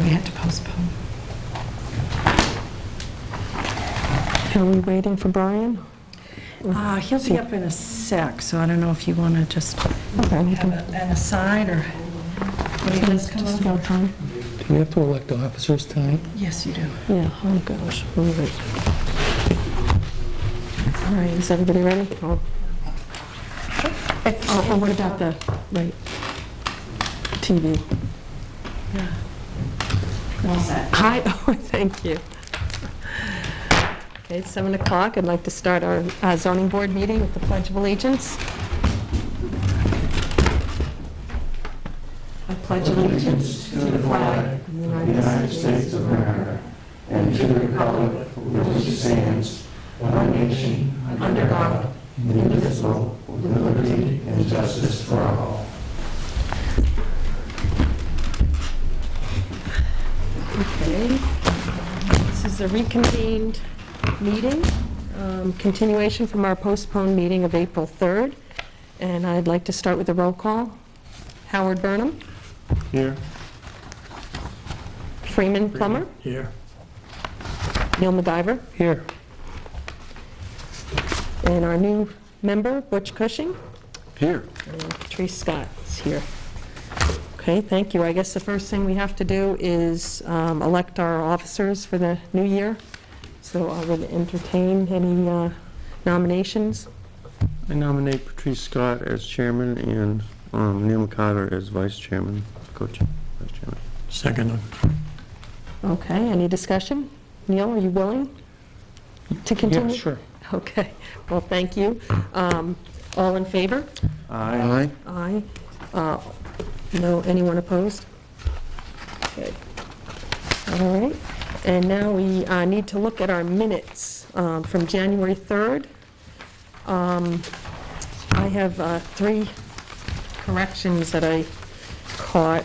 we had to postpone. Are we waiting for Brian? He'll be up in a sec, so I don't know if you want to just Okay, we have can. an aside or what do you guys come Just up? about time? Do we have to elect officers tonight? Yes, you do. Yeah, oh gosh, move it. All right, is everybody ready? Oh, what about the, right, TV? Yeah. All set. Hi, oh, thank you. Okay, it's 7 o'clock. I'd like to start our zoning board meeting with the Pledge of Allegiance. I pledge allegiance to the flag of the United States of America and to the republic for which it stands, one nation, under God, indivisible, with liberty and justice for all. Okay, this is a reconvened meeting, continuation from our postponed meeting of April 3rd, and I'd like to start with a roll call. Howard Burnham. Here. Freeman Plummer. Here. Neil MacGyver. Here. And our new member, Butch Cushing. Here. And Patrice Scott is here. Okay, thank you. I guess the first thing we have to do is elect our officers for the new year. So I would entertain any nominations. I nominate Patrice Scott as chairman and Neil McCarter as vice chairman, co-chair, vice chairman. Second. Okay, any discussion? Neil, are you willing to continue? Yeah, sure. Okay, well, thank you. All in favor? Aye. Aye. No, anyone opposed? Okay. All right, and now we need to look at our minutes from January 3rd. I have 3 corrections that I caught.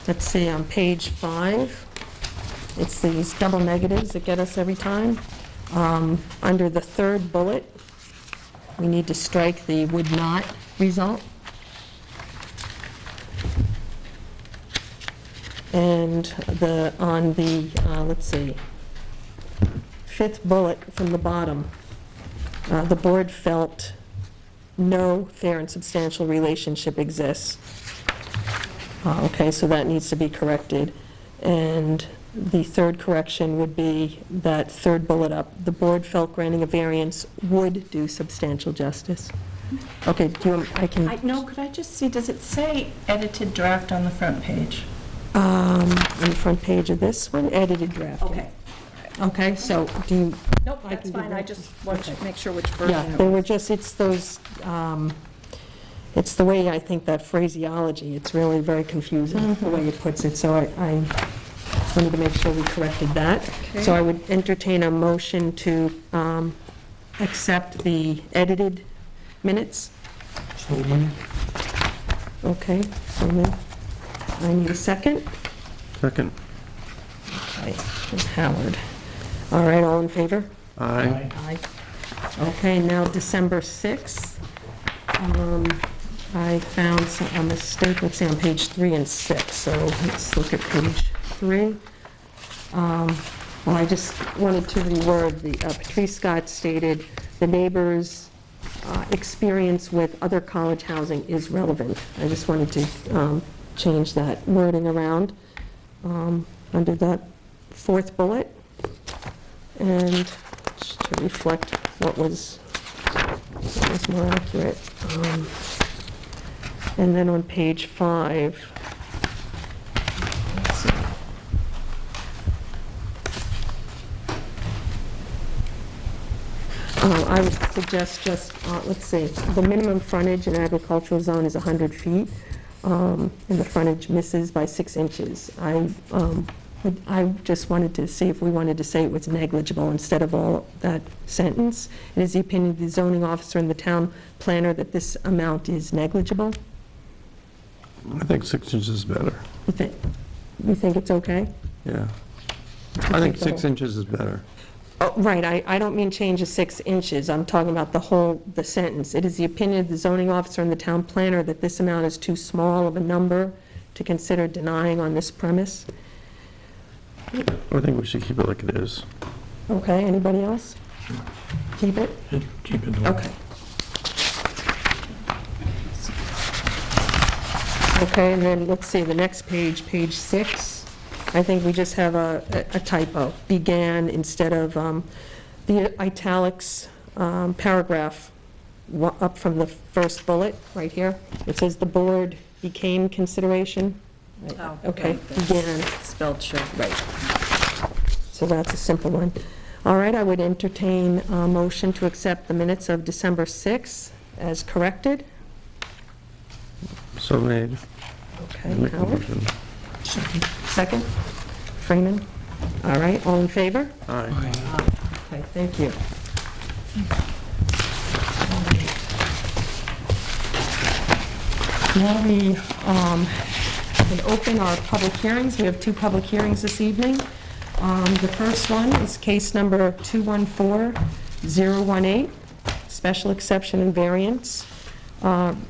Let's see, on page 5, it's these double negatives that get us every time. Under the 3rd bullet, we need to strike the would not result. And on the, let's see, 5th bullet from the bottom, the board felt no fair and substantial relationship exists. Okay, so that needs to be corrected. And the 3rd correction would be that 3rd bullet up. The board felt granting a variance would do substantial justice. Okay, do you want, I can... No, could I just see, does it say edited draft on the front page? On the front page of this one, edited draft. Okay. Okay, so do you... Nope, I that's can do fine. that. I just want to make sure which version Yeah, it they was. were just, it's those, it's the way I think that phraseology, it's really very confusing, the way it puts it, so I wanted to make sure we corrected that. Okay. So I would entertain a motion to accept the edited minutes. So moved. Okay, so then I need a second. Second. Okay, and Howard. All right, all in favor? Aye. Aye. Okay, now December 6th. I found a mistake, let's see, on page 3 and 6, so let's look at page 3. Well, I just wanted to reword the, Patrice Scott stated, the neighbors' experience with other college housing is relevant. I just wanted to change that wording around under that 4th bullet, and just to reflect what was more accurate. And then on page 5, let's see. I would suggest just, let's see, the minimum frontage in agricultural zone is 100 feet, and the frontage misses by 6 inches. I just wanted to see if we wanted to say it was negligible instead of all that sentence. It is the opinion of the zoning officer and the town planner that this amount is negligible. I think 6 inches is better. You think it's okay? Yeah. I think 6 inches is better. Oh, right, I don't mean change to 6 inches. I'm talking about the sentence. It is the opinion of the zoning officer and the town planner that this amount is too small of a number to consider denying on this premise. I think we should keep it like it is. Okay, anybody else? Keep it? Keep it. Okay. Okay, and then let's see, the next page, page 6, I think we just have a typo. Began instead of the italics paragraph up from the first bullet, right here. It says the board became consideration. Oh, Okay, right, that's began. spelled check. Right. So that's a simple one. All right, I would entertain a motion to accept the minutes of December 6th as corrected. So made. Okay, Make a Howard, motion. second. Freeman. All right, all in favor? Aye. Okay, thank you. Now we can open our public hearings. We have 2 public hearings this evening. The first one is case number 214018, special exception and variance.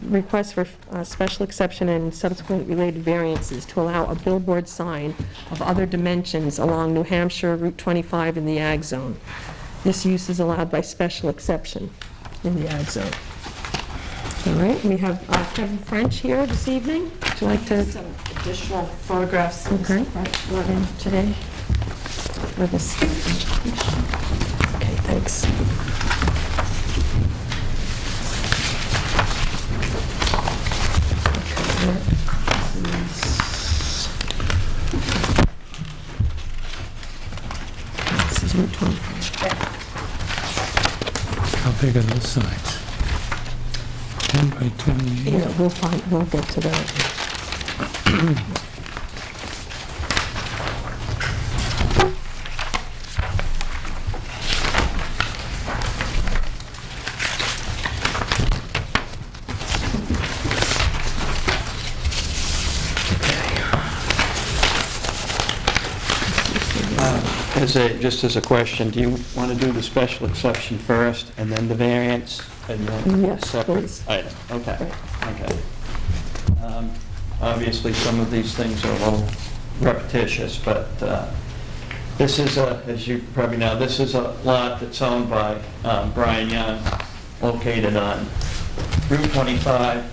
Request for special exception and subsequent related variances to allow a billboard sign of other dimensions along New Hampshire Route 25 in the Ag Zone. This use is allowed by special exception in the Ag Zone. All right, we have Kevin French here this evening. Would you like to? Some additional photographs that Okay. Mr. French brought in today. With us. Okay, thanks. This is Route 25. How big are those signs? 10 by 28? Yeah, we'll get to that. Just as a question, do you want to do the special exception first and then the variance? And then Yes, separate please. item? Okay, okay. Obviously, some of these things are a little repetitious, but this is as you probably know, this is a lot that's owned by Brian Young, located on Route 25,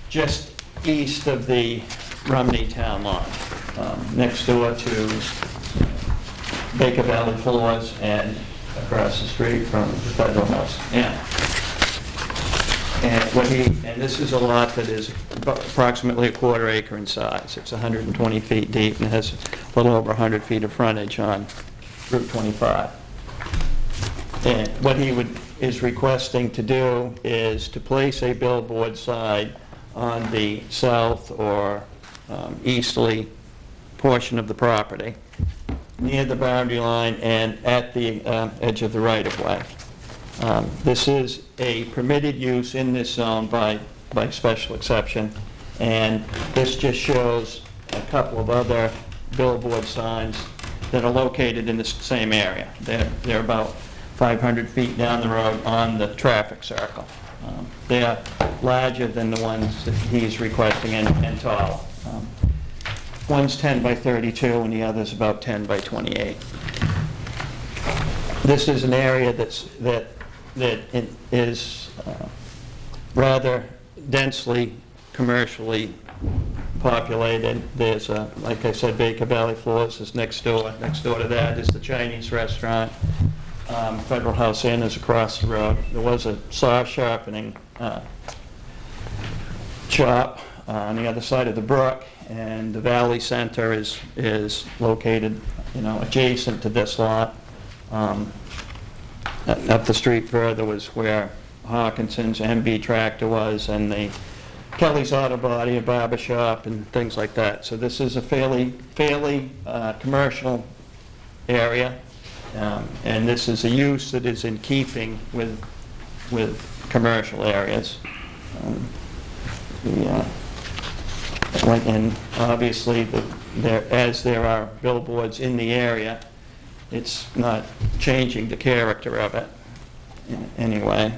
just east of the Rumney Town line, next door to Baker Valley Floors and across the street from the Federal House. And this is a lot that is approximately a quarter acre in size. It's 120 feet deep and has a little over 100 feet of frontage on Route 25. And what he is requesting to do is to place a billboard sign on the south or easterly portion of the property, near the boundary line and at the edge of the right-of-way. This is a permitted use in this zone by special exception, and this just shows a couple of other billboard signs that are located in the same area. They're about 500 feet down the road on the traffic circle. They are larger than the ones that he's requesting and taller. One's 10 by 32 and the other's about 10 by 28. This is an area that is rather densely commercially populated. There's, like I said, Baker Valley Floors is next door. Next door to that is the Chinese restaurant. Federal House Inn is across the road. There was a saw sharpening shop on the other side of the brook, and the Valley Center is located, adjacent to this lot. Up the street further was where Hawkinson's MB Tractor was, and the Kelly's Auto Body, a barber shop, and things like that. So this is a fairly commercial area, and this is a use that is in keeping with commercial areas. And obviously, as there are billboards in the area, it's not changing the character of it in any way.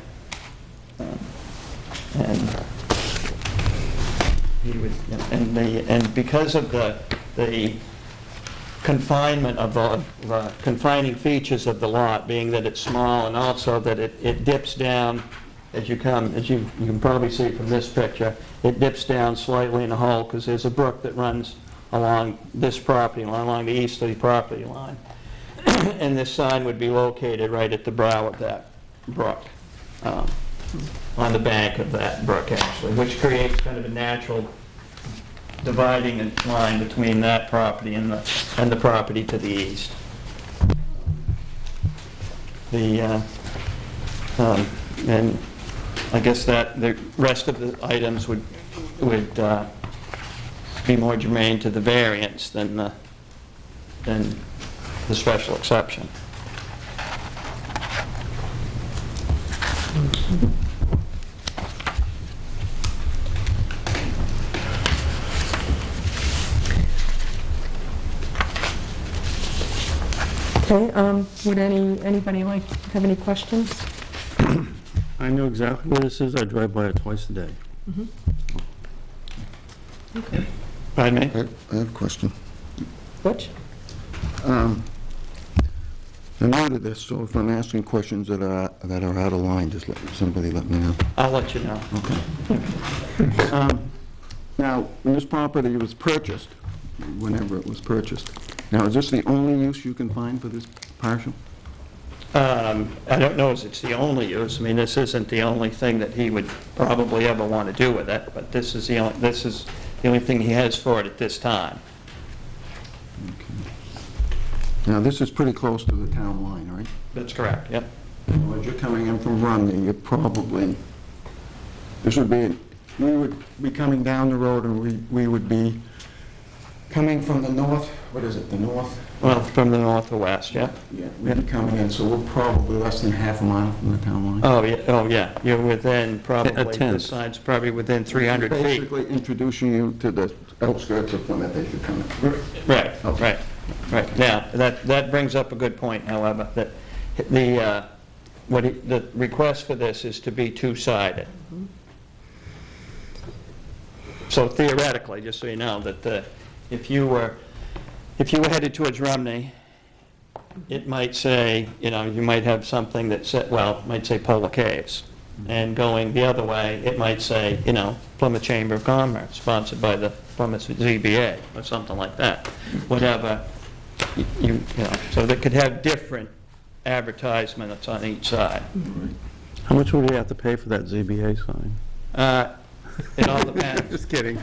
And because of the confinement of the confining features of the lot, being that it's small, and also that it dips down as you come, as you can probably see from this picture, it dips down slightly in the hole because there's a brook that runs along this property line, along the easterly property line. And this sign would be located right at the brow of that brook, on the bank of that brook, actually, which creates kind of a natural dividing line between that property and the property to the east. And I guess that the rest of the items would be more germane to the variance than the special exception. Okay, would anybody have any questions? I know exactly where this is. I drive by it twice a day. Okay. Pardon me? I have a question. Butch? I'm new to this, so if I'm asking questions that are out of line, just somebody let me know. I'll let you know. Okay. Now, when this property was purchased, whenever it was purchased, now, is this the only use you can find for this parcel? I don't know if it's the only use. I mean, this isn't the only thing that he would probably ever want to do with it, but this is the only thing he has for it at this time. Now, this is pretty close to the town line, right? That's correct, yep. As you're coming in from Romney, you're probably, we would be coming down the road, and we would be coming from the north, what is it, the north? Well, from the north to west, yeah. Yeah, we'd be coming in, so we're probably less than half a mile from the town line. Oh, yeah, you're within probably, this side's probably within 300 feet. Basically introducing you to the outskirts of Plymouth as you come in. Right. Now, that brings up a good point, however, that the request for this is to be two-sided. So theoretically, just so you know, that if you were headed towards Romney, it might say, you might have something that said, well, it might say Polar Caves. And going the other way, it might say, Plymouth Chamber of Commerce, sponsored by the Plymouth ZBA, or something like that. Whatever, so they could have different advertisements on each side. How much would we have to pay for that ZBA sign? It all depends. Just kidding.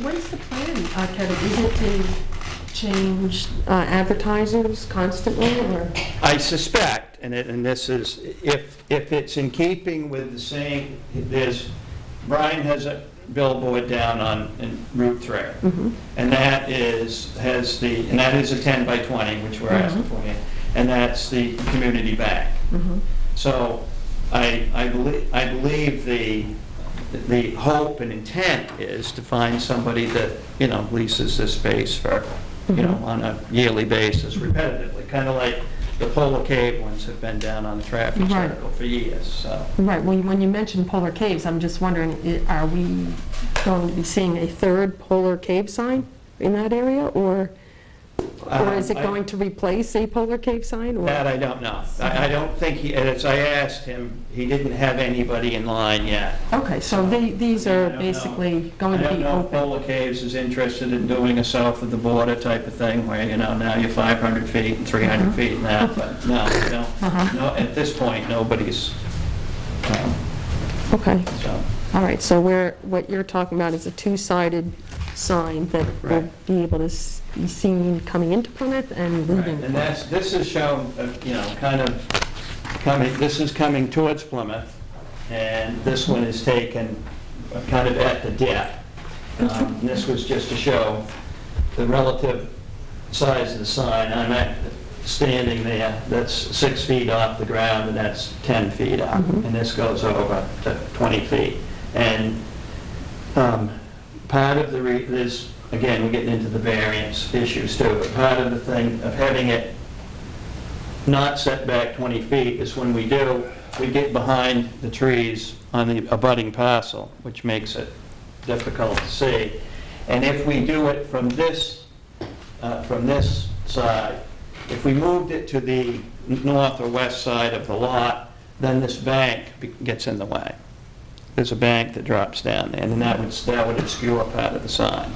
What is the plan, Kevin? Is it to change advertisers constantly, or? I suspect, and this is, if it's in keeping with the same, Brian has a billboard down in Route 3, and that is a 10 by 20, which we're asking for here, and that's the community bank. So I believe the hope and intent is to find somebody that, leases this space for, on a yearly basis, repetitively, kind of like the Polar Cave ones have been down on the traffic circle for years, so. Right, well, when you mentioned Polar Caves, I'm just wondering, are we going to be seeing a third Polar Cave sign in that area, or is it going to replace a Polar Cave sign? Or? That I don't know. I don't think as I asked him, he didn't have anybody in line yet. Okay, so these are basically going to be open. I don't know if open. Polar Caves is interested in doing a south of the border type of thing, where, now you're 500 feet and 300 feet and that, but no, no, at this point, nobody's, Okay, so. all right, so what you're talking about is a two-sided sign that will be able to be seen coming into Plymouth and leaving. And this is shown, kind of this is coming towards Plymouth, and this one is taken kind of at the dip. This was just to show the relative size of the sign. I'm standing there, that's 6 feet off the ground, and that's 10 feet up, and this goes over to 20 feet. And part of there's, again, we're getting into the variance issues too, but part of the thing of having it not set back 20 feet is when we get behind the trees on the abutting parcel, which makes it difficult to see. And if we do it from this side, if we moved it to the north or west side of the lot, then this bank gets in the way. There's a bank that drops down there, and that would obscure part of the sign.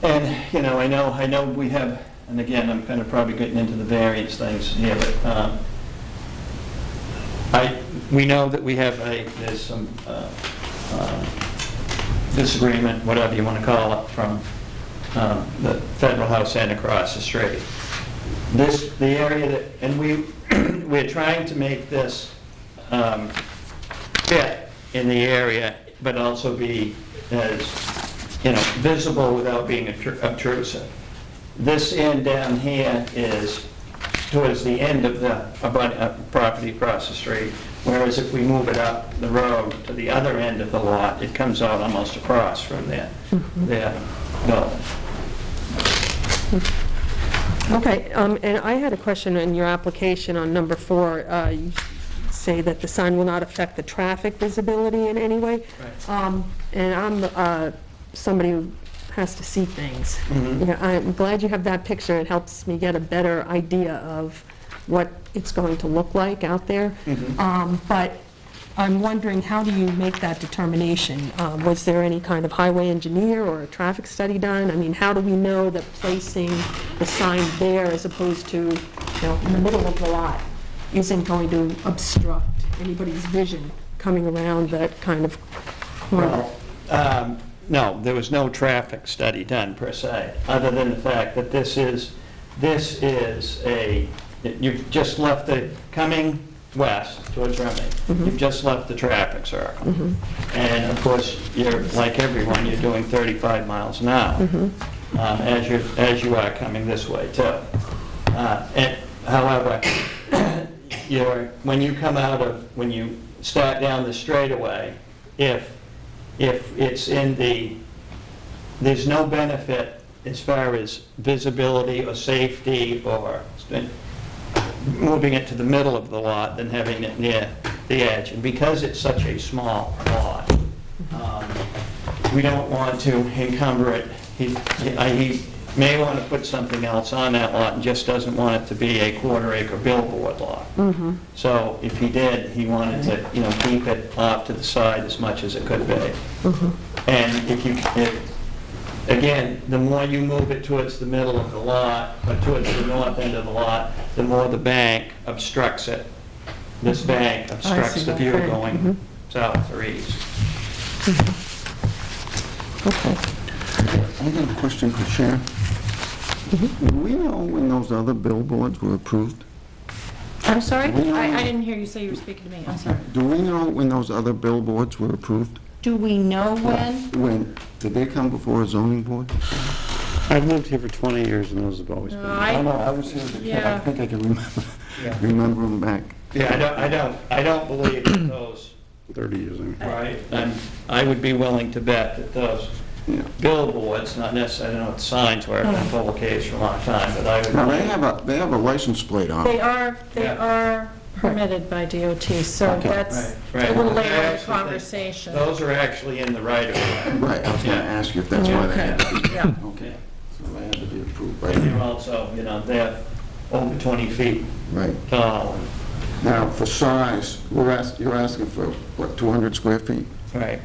And, you know, I know we have, and again, I'm kind of probably getting into the variance things here, but we know that we have there's some disagreement, whatever you want to call it, from the Federal House and across the street. The area that, and we're trying to make this fit in the area, but also be as, you know, visible without being obtrusive. This end down here is towards the end of the property across the street, whereas if we move it up the road to the other end of the lot, it comes out almost across from their building. Okay, and I had a question in your application on number 4. You say that the sign will not affect the traffic visibility in any way. Right. And I'm somebody who has to see things. Yeah, I'm glad you have that picture. It helps me get a better idea of what it's going to look like out there. But I'm wondering, how do you make that determination? Was there any kind of highway engineer or a traffic study done? I mean, how do we know that placing the sign there as opposed to, you know, in the middle of the lot isn't going to obstruct anybody's vision coming around that kind of corner? Well, no, there was no traffic study done per se, other than the fact that this is you've just left coming west towards Remedy, you've just left the traffic circle. And of course, you're, like everyone, you're doing 35 miles an hour as you are coming this way too. However, when you start down the straightaway, if it's there's no benefit as far as visibility or safety or moving it to the middle of the lot than having it near the edge. And because it's such a small lot, we don't want to encumber it. He may want to put something else on that lot and just doesn't want it to be a quarter-acre billboard lot. So if he did, he wanted to, you know, keep it off to the side as much as it could be. And again, the more you move it towards the middle of the lot, or towards the north end of the lot, the more the bank obstructs it. This bank obstructs the view going south or east. Okay. I got a question for Sharon. Do we know when those other billboards were approved? I'm sorry? I didn't hear you say you were speaking to me. I'm sorry. Do we know when those other billboards were approved? Do we know when? When? Did they come before a zoning board? I've lived here for 20 years, and those have always been. I know, I was here as a kid. Yeah. I think I can remember them back. Yeah, I don't believe that those, 30 years ago. right? And I would be willing to bet that those billboards, not necessarily, I don't know what signs were, I've been public for a long time, but I would. Now, they have a license plate on They them. are permitted by DOT, so Okay. that's Right. a little later in the Actually, conversation. Those are actually in the right of way. Right, I was going to ask you if that's why they had to be. Yeah. Okay, so they had to be approved, And they're right? also, you know, they're over 20 feet Right. tall. Now, for size, you're asking for, what, 200 square feet? Right.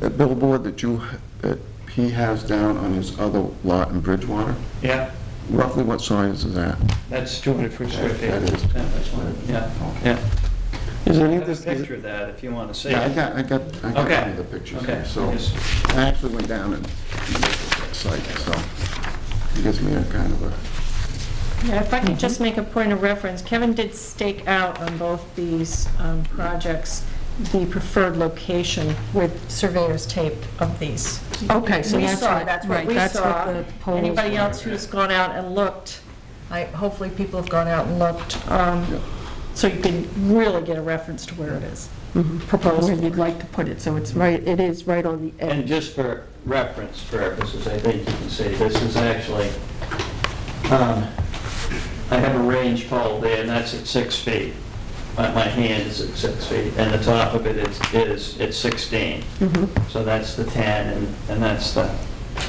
That billboard that he has down on his other lot in Bridgewater, Yeah, roughly what size is that? that's 200 square feet. That is. Yeah, that's one. Yeah, yeah. Is I any have of a this, picture of that if you want to see Yeah, it. I got Okay. one of the pictures Okay. here, so Yes. I actually went down and looked at that site, so it gives me a kind of a, Yeah, if I could just make a point of reference, Kevin did stake out on both these projects the preferred location with surveyor's tape of these. Okay, so We that's saw, what- that's what right, we that's what saw. the polls Anybody were. else who's gone out and looked, hopefully people have gone out and looked, so you can really get a reference to where it is. Proposed. Where you'd like to put it, so it's right, it is right on the And edge. just for reference purposes, I think you can see, this is actually, I have a range pole there, and that's at 6 feet. my hand is at 6 feet, and the top of it it's 16. So that's the 10, and that's the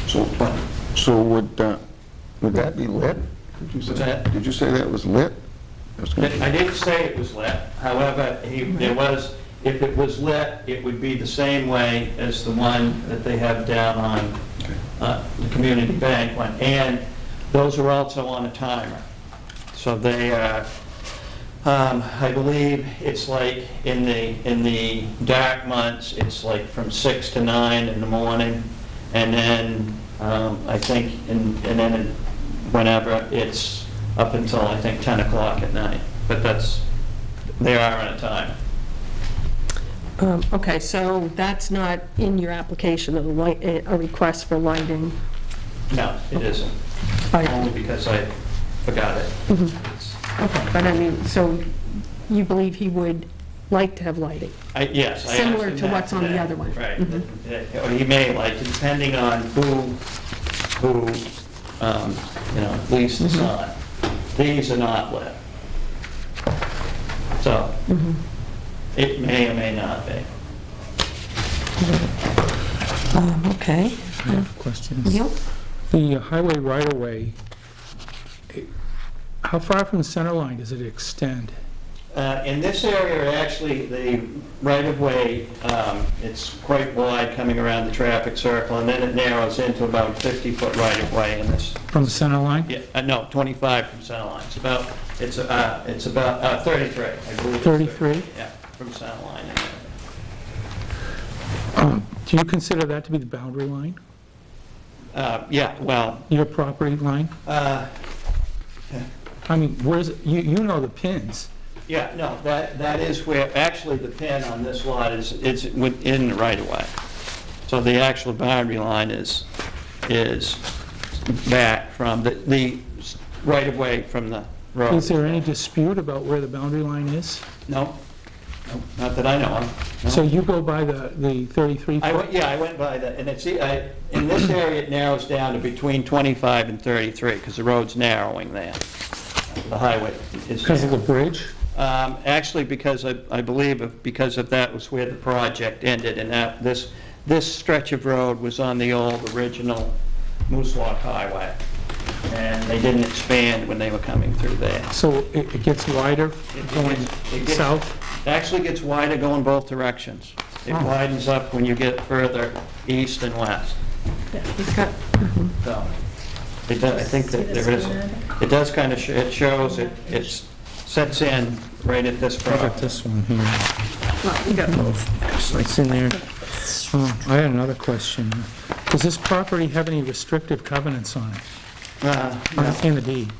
So 20. so would that be lit? Did you say- What's that? Did you say that was lit? That's gonna be- I didn't say it was lit, however, if it was lit, it would be the same way as the one that they have down on the community bank one, and those are also on a timer. So they are, I believe it's like in the dark months, it's like from 6 to 9 in the morning, and then I think, and then whenever, it's up until, I think, 10 o'clock at night. But they are on a timer. Okay, so that's not in your application, a request for lighting? No, it isn't, Right. only because I forgot it. Okay, but I mean, so you believe he would like to have lighting? Yes, I asked Similar him to that what's on the today. other one. Right. Mhm. Or he may like, depending on who leaves the sign. These are not lit. So, it may or may not be. Okay. I have questions. Yep. The highway right-of-way, how far from the center line does it extend? In this area, actually, the right-of-way, it's quite wide coming around the traffic circle, and then it narrows into about 50-foot right-of-way in this. From the center line? Yeah, no, 25 from center line. It's about 33, I believe. it's 33? Yeah, from center line. Do you consider that to be the boundary line, Yeah, well, your property line? I mean, where's, you know the pins. yeah, no, that is where, actually, the pin on this lot is within the right-of-way. So the actual boundary line is back from the right-of-way from the road. Is there any dispute about where the boundary line is? No, not that I know of. No. So you go by the 33 foot? I went by that, and in this area, it narrows down to between 25 and 33, because the road's narrowing there. The highway is Because of the narrowing. bridge? Actually, because I believe because of that was where the project ended, and this stretch of road was on the old original Moose Walk Highway, and they didn't expand when they were coming through there. So it gets wider going It gets- south? It actually gets wider going both directions. It Oh. widens up when you get further east and west. He's got, So, it does, I think that there is, it does kind of, it shows, it sets in right at this I got property. this one here. well, you got both. It's in there. Oh, I had another question. Does this property have any restrictive covenants on it, in the deed?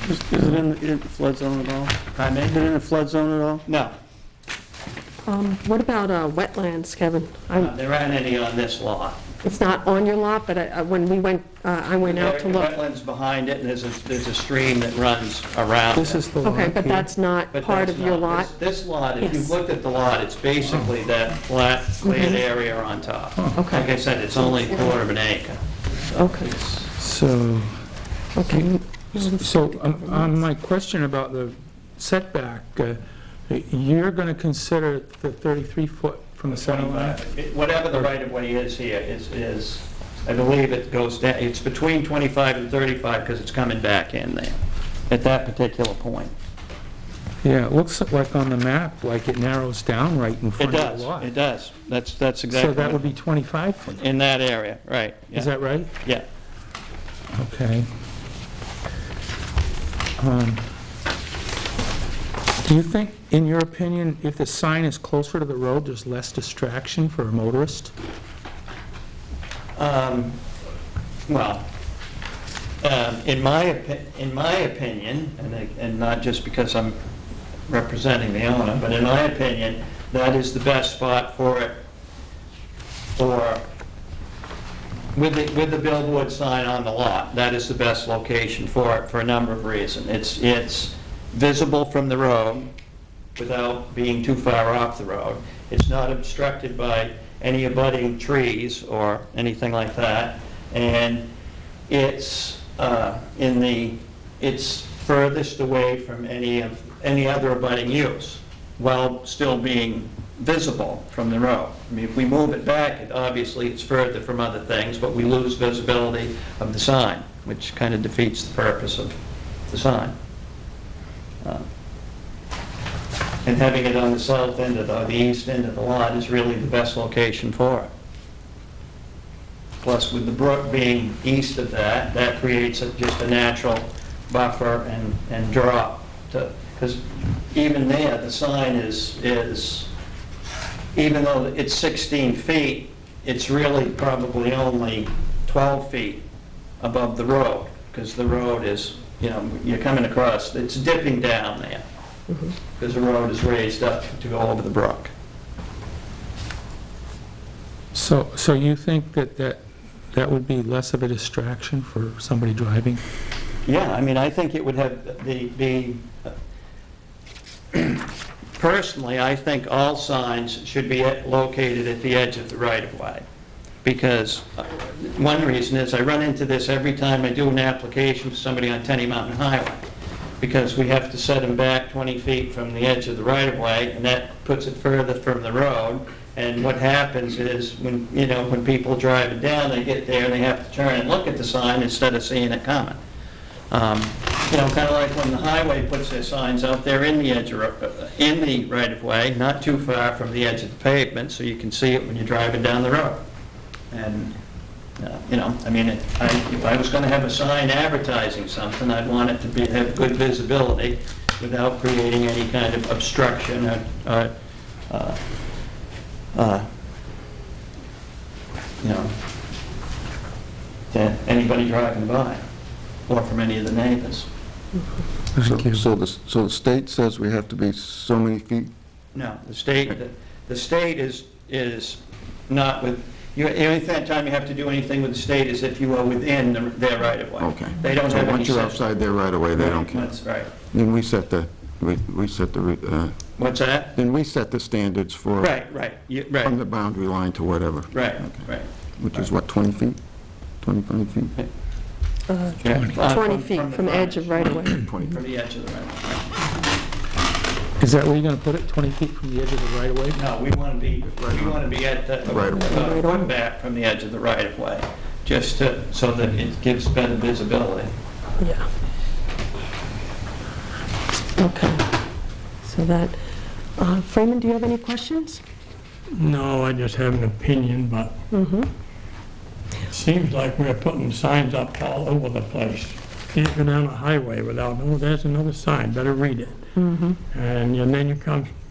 Is it in the flood zone at all? Pardon Is it me? in the flood zone at all? No, What about wetlands, Kevin? there aren't any on this lot. It's not on your lot, but when we went, I went out to There are look. wetlands behind it, and there's a stream that runs around This it. is the lot Okay, but here. that's not But part that's of your not- lot? This lot, if Yes. you looked at the lot, it's basically that flat, cleared area on top. Okay. Like I said, it's only a quarter of an acre. Okay, So, okay. so on my question about the setback, you're going to consider the 33 foot from the center line? Whatever the right-of-way is here is, I believe it goes down, it's between 25 and 35 because it's coming back in there at that particular point. Yeah, it looks like on the map, like it narrows down right in It front of does, the lot. it does. That's exactly. So that would be 25 foot, In that area, right. yeah. is that right? Yeah. Okay. Do you think, in your opinion, if the sign is closer to the road, there's less distraction for a motorist? Well, in my opinion, and not just because I'm representing the owner, but in my opinion, that is the best spot for it, with the billboard sign on the lot. That is the best location for it for a number of reasons. It's visible from the road without being too far off the road. It's not obstructed by any abutting trees or anything like that. And it's it's furthest away from any of any other abutting use, while still being visible from the road. I mean, if we move it back, obviously it's further from other things, but we lose visibility of the sign, which kind of defeats the purpose of the sign. And having it on the south end of the east end of the lot is really the best location for it. Plus, with the brook being east of that, that creates just a natural buffer and drop. Because even there, the sign is, even though it's 16 feet, it's really probably only 12 feet above the road, because the road is, you know, you're coming across, it's dipping down there, because the road is raised up to go over the brook. So you think that would be less of a distraction for somebody driving? Yeah, I mean, I think it would have the personally, I think all signs should be located at the edge of the right-of-way. Because one reason is I run into this every time I do an application for somebody on Tenny Mountain Highway. Because we have to set them back 20 feet from the edge of the right-of-way, and that puts it further from the road. And what happens is when, you know, when people drive it down, they get there and they have to turn and look at the sign instead of seeing it coming. You know, kind of like when the highway puts their signs out there in the edge in the right-of-way, not too far from the edge of the pavement, so you can see it when you're driving down the road. And you know, I mean, if I was going to have a sign advertising something, I'd want it to have good visibility without creating any kind of obstruction you know, to anybody driving by, or from any of the neighbors. Thank you. So the state says we have to be so many feet? No, the state is not with, the only time you have to do anything with the state is if you are within their right-of-way. Okay. They don't So have any... once you're outside their right-of-way, they don't care? That's right. Then we set the, What's that? then we set the standards for... Right. From the boundary line to whatever. Right. Which is what, 20 feet? 25 feet? 20 feet from the edge of right-of-way. 20 From feet. the edge of the right-of-way. Is that where you're going to put it, 20 feet from the edge of the right-of-way? No, we want to be at the Right-of-way. foot back from the edge of the right-of-way, just so that it gives better visibility. Yeah. Okay. So that, Freeman, do you have any questions? No, I just have an opinion, but it seems like we're putting signs up all over the place. Can't go down a highway without, oh, there's another sign, better read it. And then you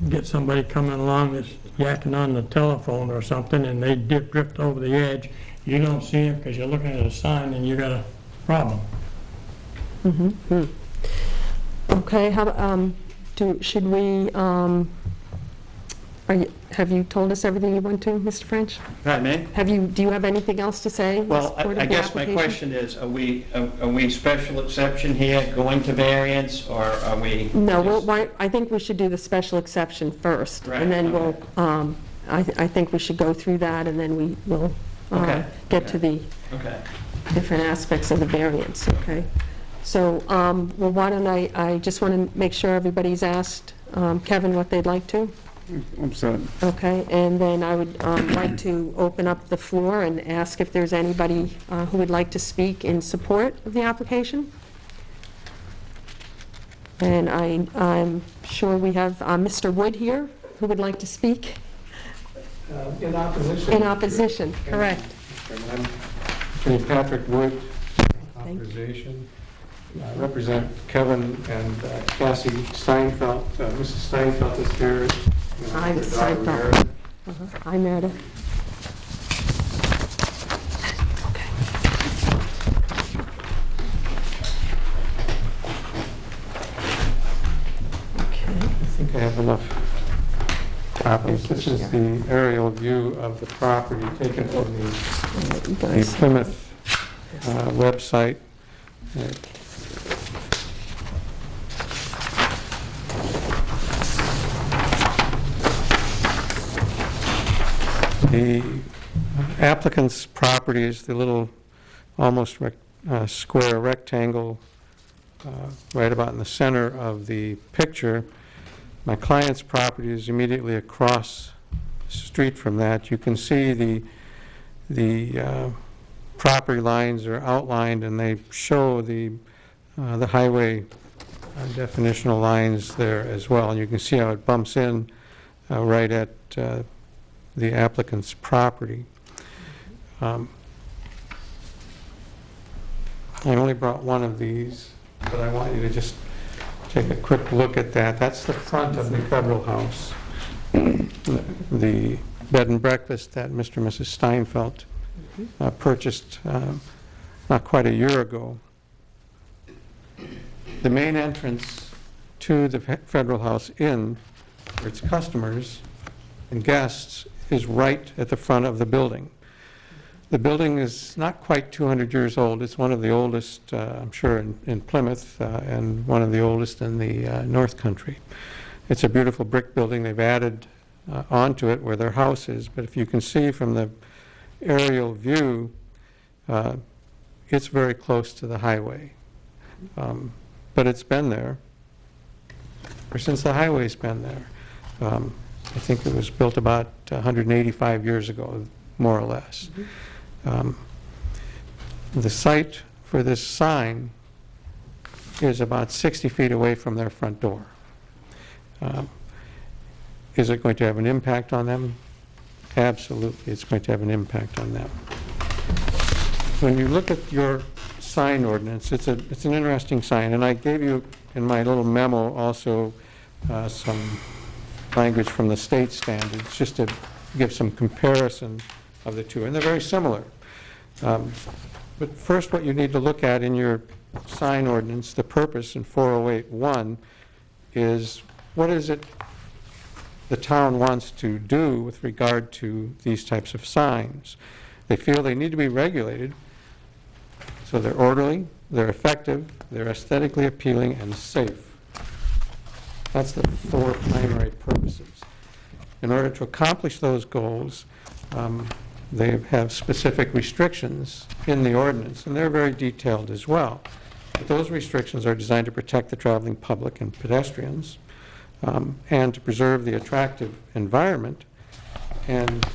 get somebody coming along that's yakking on the telephone or something, and they drift over the edge. You don't see it because you're looking at a sign and you got a problem. Okay, how, should we, have you told us everything you want to, Mr. French? Pardon me? Do you have anything else to say? in Well, support of I the guess my application? question is, are we special exception here, going to variance, or are we? No, just- I think we should do the special exception first. Right, And then okay. we'll, I think we should go through that, and then we will Okay, get to the Okay. different aspects of the variance, okay? So, well, why don't I just want to make sure everybody's asked Kevin what they'd like to? I'm sorry. Okay, and then I would like to open up the floor and ask if there's anybody who would like to speak in support of the application. And I'm sure we have Mr. Wood here, who would like to speak. In opposition. In opposition, correct. I'm Attorney Patrick Wood, Thank you. authorization. I represent Kevin and Cassie Steinfeld. Mrs. Steinfeld is here. Hi, Mrs. Her daughter, Steinfeld. Meredith. Hi, Meredith. Okay. I think I have enough copies. This is the aerial view of the property taken from All right, you the guys. Plymouth website. The applicant's property is the little, almost square rectangle right about in the center of the picture. My client's property is immediately across the street from that. You can see the property lines are outlined, and they show the highway definitional lines there as well. And you can see how it bumps in right at the applicant's property. I only brought one of these, but I want you to just take a quick look at that. That's the front of the Federal House, the bed and breakfast that Mr. and Mrs. Steinfeld purchased not quite a year ago. The main entrance to the Federal House Inn for its customers and guests is right at the front of the building. The building is not quite 200 years old. It's one of the oldest, I'm sure, in Plymouth, and one of the oldest in the North Country. It's a beautiful brick building. They've added onto it where their house is, but if you can see from the aerial view, it's very close to the highway. But it's been there, or since the highway's been there. I think it was built about 185 years ago, more or less. The site for this sign is about 60 feet away from their front door. Is it going to have an impact on them? Absolutely, it's going to have an impact on them. When you look at your sign ordinance, it's an interesting sign, and I gave you in my little memo also some language from the state standards just to give some comparison of the two, and they're very similar. But first, what you need to look at in your sign ordinance, the purpose in 408(1), is what is it the town wants to do with regard to these types of signs. They feel they need to be regulated so they're orderly, they're effective, they're aesthetically appealing, and safe. That's the four primary purposes. In order to accomplish those goals, they have specific restrictions in the ordinance, and they're very detailed as well. But those restrictions are designed to protect the traveling public and pedestrians, and to preserve the attractive environment. And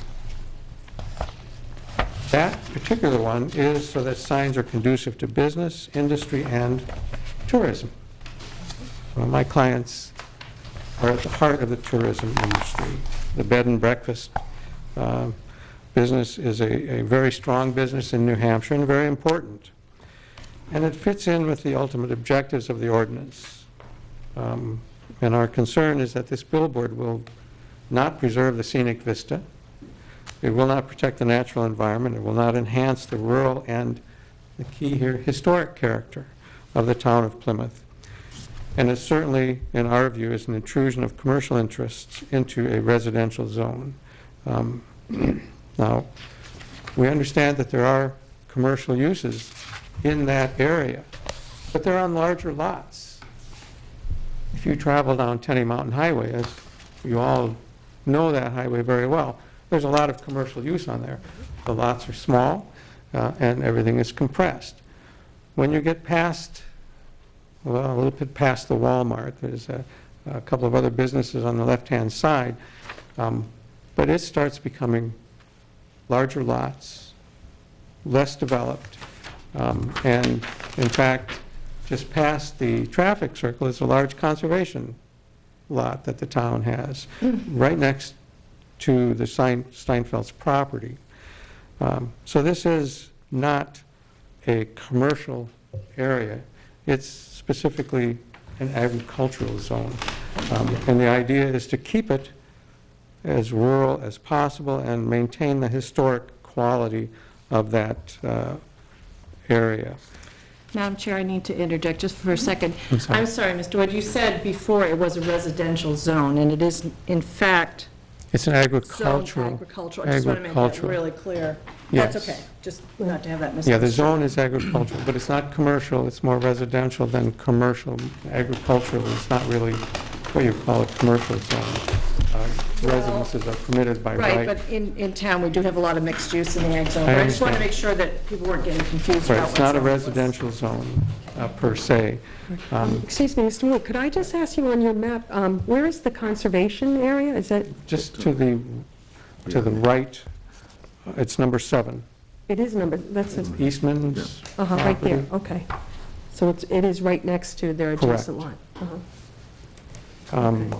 that particular one is so that signs are conducive to business, industry, and tourism. So my clients are at the heart of the tourism industry. The bed and breakfast business is a very strong business in New Hampshire and very important. And it fits in with the ultimate objectives of the ordinance. And our concern is that this billboard will not preserve the scenic vista. It will not protect the natural environment. It will not enhance the rural and, the key here, historic character of the town of Plymouth. And it certainly, in our view, is an intrusion of commercial interests into a residential zone. Now, we understand that there are commercial uses in that area, but they're on larger lots. If you travel down Tenny Mountain Highway, as you all know that highway very well, there's a lot of commercial use on there. The lots are small, and everything is compressed. When you get past, well, a little bit past the Walmart, there's a couple of other businesses on the left-hand side, but it starts becoming larger lots, less developed, and in fact, just past the traffic circle is a large conservation lot that the town has, right next to the Steinfeld's property. So this is not a commercial area. It's specifically an agricultural zone. And the idea is to keep it as rural as possible and maintain the historic quality of that area. Madam Chair, I need to interject just for a second. I'm sorry. I'm sorry, Mr. Wood, you said before it was a residential zone, and it is, in fact, It's an zoned agricultural. agricultural. I just want to make that agricultural. really clear. Yes. That's okay, just not to have that Yeah, misunderstood. the zone is agricultural, but it's not commercial. It's more residential than commercial. Agricultural is not really what you call a commercial zone. residences are permitted by Right, right. but in town, we do have a lot of mixed use in the ag zone. I But I just wanted to understand. make sure that people weren't getting confused Right, about it's not a what zone it was. residential zone per se. Excuse me, Mr. Moore, could I just ask you on your map, where is the conservation area? Is that, Just to the right, it's number 7. it is number, that's, Eastman's right there, property. okay. So it is right next to their adjacent lot? Uh-huh.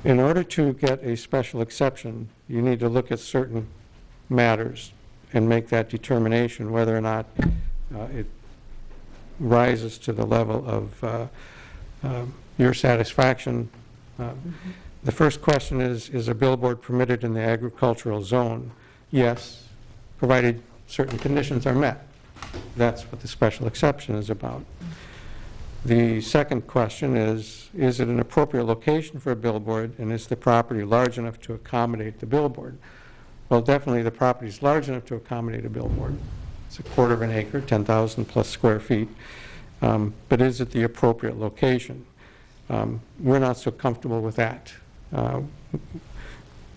In order to get a special exception, you need to look at certain matters and make that determination whether or not it rises to the level of your satisfaction. The first question is a billboard permitted in the agricultural zone? Yes, provided certain conditions are met. That's what the special exception is about. The second question is it an appropriate location for a billboard, and is the property large enough to accommodate the billboard? Well, definitely the property is large enough to accommodate a billboard. It's a quarter of an acre, 10,000 plus square feet. But is it the appropriate location? We're not so comfortable with that.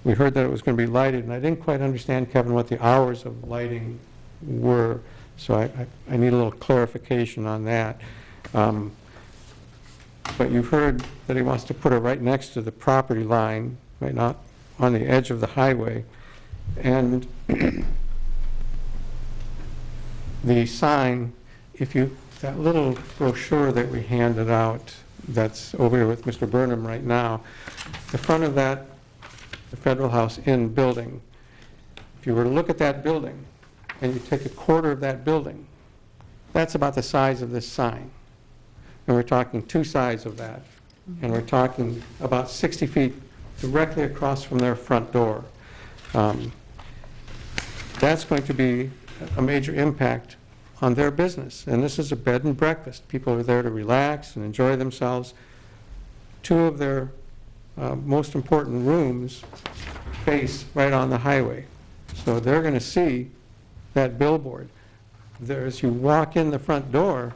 We heard that it was going to be lighted, and I didn't quite understand, Kevin, what the hours of lighting were, so I need a little clarification on that. But you've heard that he wants to put it right next to the property line, right, not on the edge of the highway. And the sign, that little brochure that we handed out, that's over here with Mr. Burnham right now, the front of that, the Federal House Inn building, if you were to look at that building and you take a quarter of that building, that's about the size of this sign. And we're talking 2 sides of that. And we're talking about 60 feet directly across from their front door. That's going to be a major impact on their business. And this is a bed and breakfast. People are there to relax and enjoy themselves. 2 of their most important rooms face right on the highway. So they're going to see that billboard. As you walk in the front door,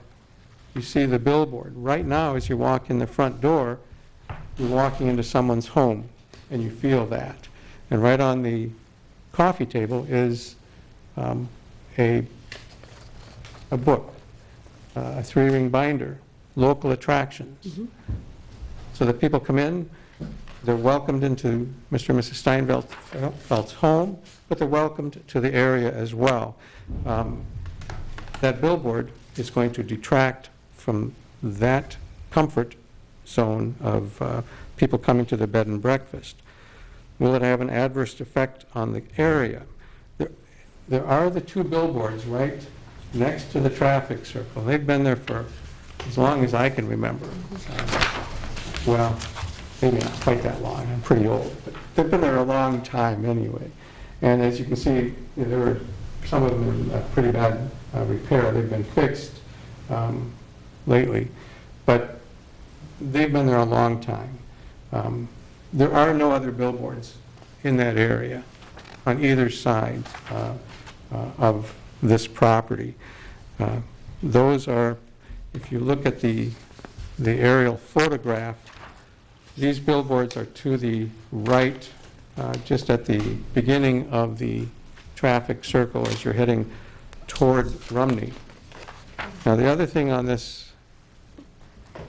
you see the billboard. Right now, as you walk in the front door, you're walking into someone's home, and you feel that. And right on the coffee table is a book, a 3-ring binder, local attractions. So that people come in, they're welcomed into Mr. and Mrs. Steinfeld's home, but they're welcomed to the area as well. That billboard is going to detract from that comfort zone of people coming to the bed and breakfast. Will it have an adverse effect on the area? There are the 2 billboards right next to the traffic circle. They've been there for as long as I can remember. Well, maybe not quite that long. I'm pretty old, but they've been there a long time anyway. And as you can see, there were some of them in pretty bad repair. They've been fixed lately, but they've been there a long time. There are no other billboards in that area on either side of this property. Those are, if you look at the aerial photograph, these billboards are to the right, just at the beginning of the traffic circle as you're heading toward Rumney. Now, the other thing on this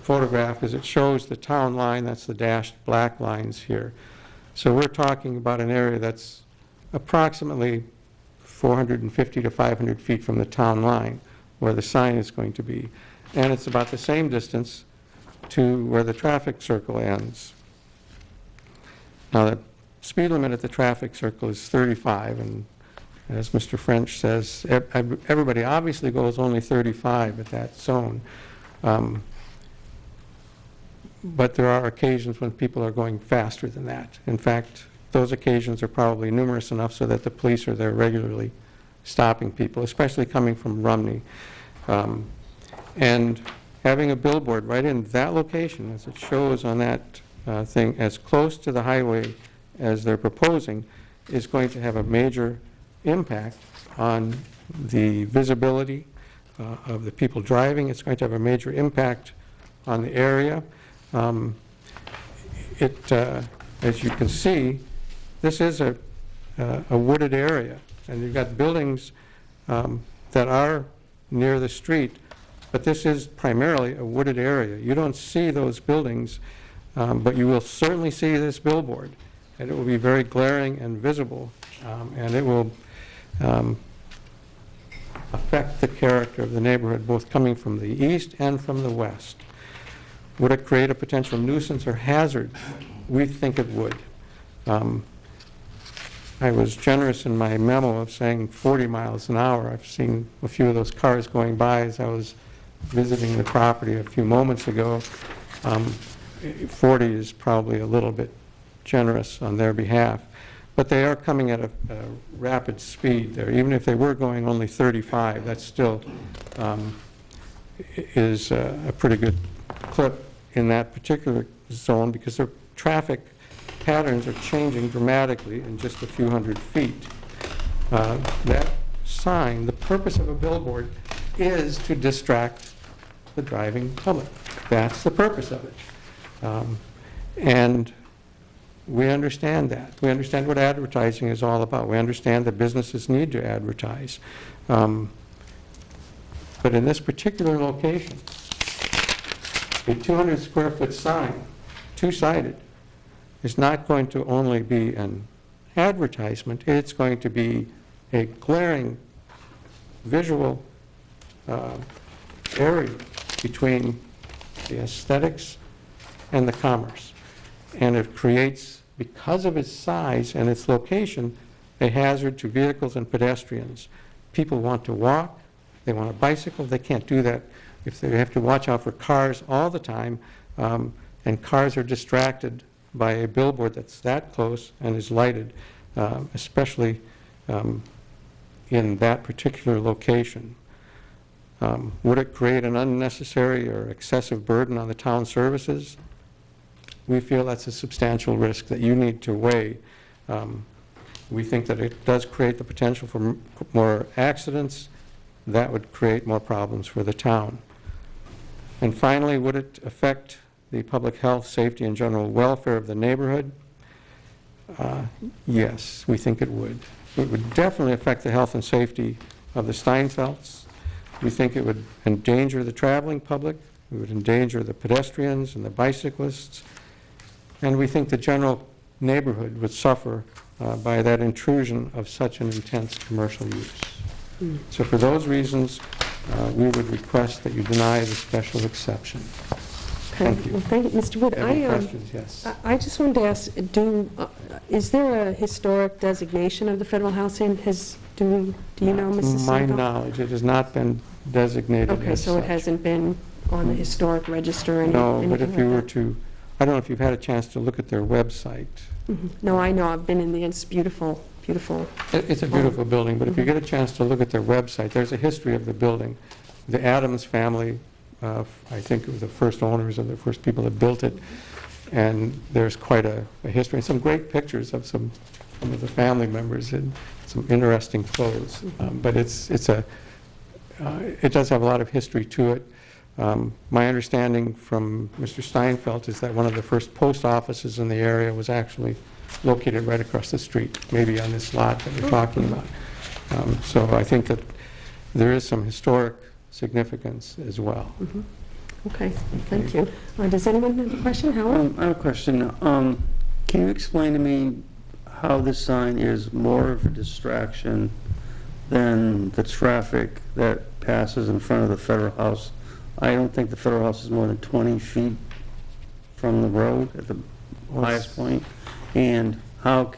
photograph is it shows the town line, that's the dashed black lines here. So we're talking about an area that's approximately 450 to 500 feet from the town line where the sign is going to be. And it's about the same distance to where the traffic circle ends. Now, the speed limit at the traffic circle is 35, and as Mr. French says, everybody obviously goes only 35 at that zone. But there are occasions when people are going faster than that. In fact, those occasions are probably numerous enough so that the police are there regularly stopping people, especially coming from Rumney. And having a billboard right in that location, as it shows on that thing, as close to the highway as they're proposing, is going to have a major impact on the visibility of the people driving. It's going to have a major impact on the area. As you can see, this is a wooded area, and you've got buildings that are near the street, but this is primarily a wooded area. You don't see those buildings, but you will certainly see this billboard, and it will be very glaring and visible, and it will affect the character of the neighborhood, both coming from the east and from the west. Would it create a potential nuisance or hazard? We think it would. I was generous in my memo of saying 40 miles an hour. I've seen a few of those cars going by as I was visiting the property a few moments ago. 40 is probably a little bit generous on their behalf, but they are coming at a rapid speed there. Even if they were going only 35, that still is a pretty good clip in that particular zone, because their traffic patterns are changing dramatically in just a few hundred feet. That sign, the purpose of a billboard is to distract the driving public. That's the purpose of it. And we understand that. We understand what advertising is all about. We understand that businesses need to advertise. But in this particular location, a 200 square foot sign, two-sided, is not going to only be an advertisement, it's going to be a glaring visual area between the aesthetics and the commerce. And it creates, because of its size and its location, a hazard to vehicles and pedestrians. People want to walk, they want to bicycle, they can't do that if they have to watch out for cars all the time, and cars are distracted by a billboard that's that close and is lighted, especially in that particular location. Would it create an unnecessary or excessive burden on the town services? We feel that's a substantial risk that you need to weigh. We think that it does create the potential for more accidents. That would create more problems for the town. And finally, would it affect the public health, safety, and general welfare of the neighborhood? Yes, we think it would. It would definitely affect the health and safety of the Steinfelds. We think it would endanger the traveling public. It would endanger the pedestrians and the bicyclists. And we think the general neighborhood would suffer by that intrusion of such an intense commercial use. So for those reasons, we would request that you deny the special exception. Thank you. Well, thank you, Mr. Wood. Any questions? Yes. I just wanted to ask, is there a historic designation of the federal housing? Do you know, Mrs. To my Seinfeld? knowledge, it has not been designated Okay, as so it such. hasn't been on the historic register or No, anything but if like you were that? to, I don't know if you've had a chance to look at their website. No, I know, I've been in the, it's beautiful, beautiful. It's a beautiful building, but if you get a chance to look at their website, there's a history of the building. The Adams family, I think, were the first owners or the first people that built it, and there's quite a history, and some great pictures of some of the family members in some interesting clothes. But it does have a lot of history to it. My understanding from Mr. Steinfeld is that one of the first post offices in the area was actually located right across the street, maybe on this lot that we're talking about. So I think that there is some historic significance as well. Okay, thank you. Does anyone have a question? Howard? I have a question. Can you explain to me how this sign is more of a distraction than the traffic that passes in front of the Federal House? I don't think the Federal House is more than 20 feet from the road at the highest point. And how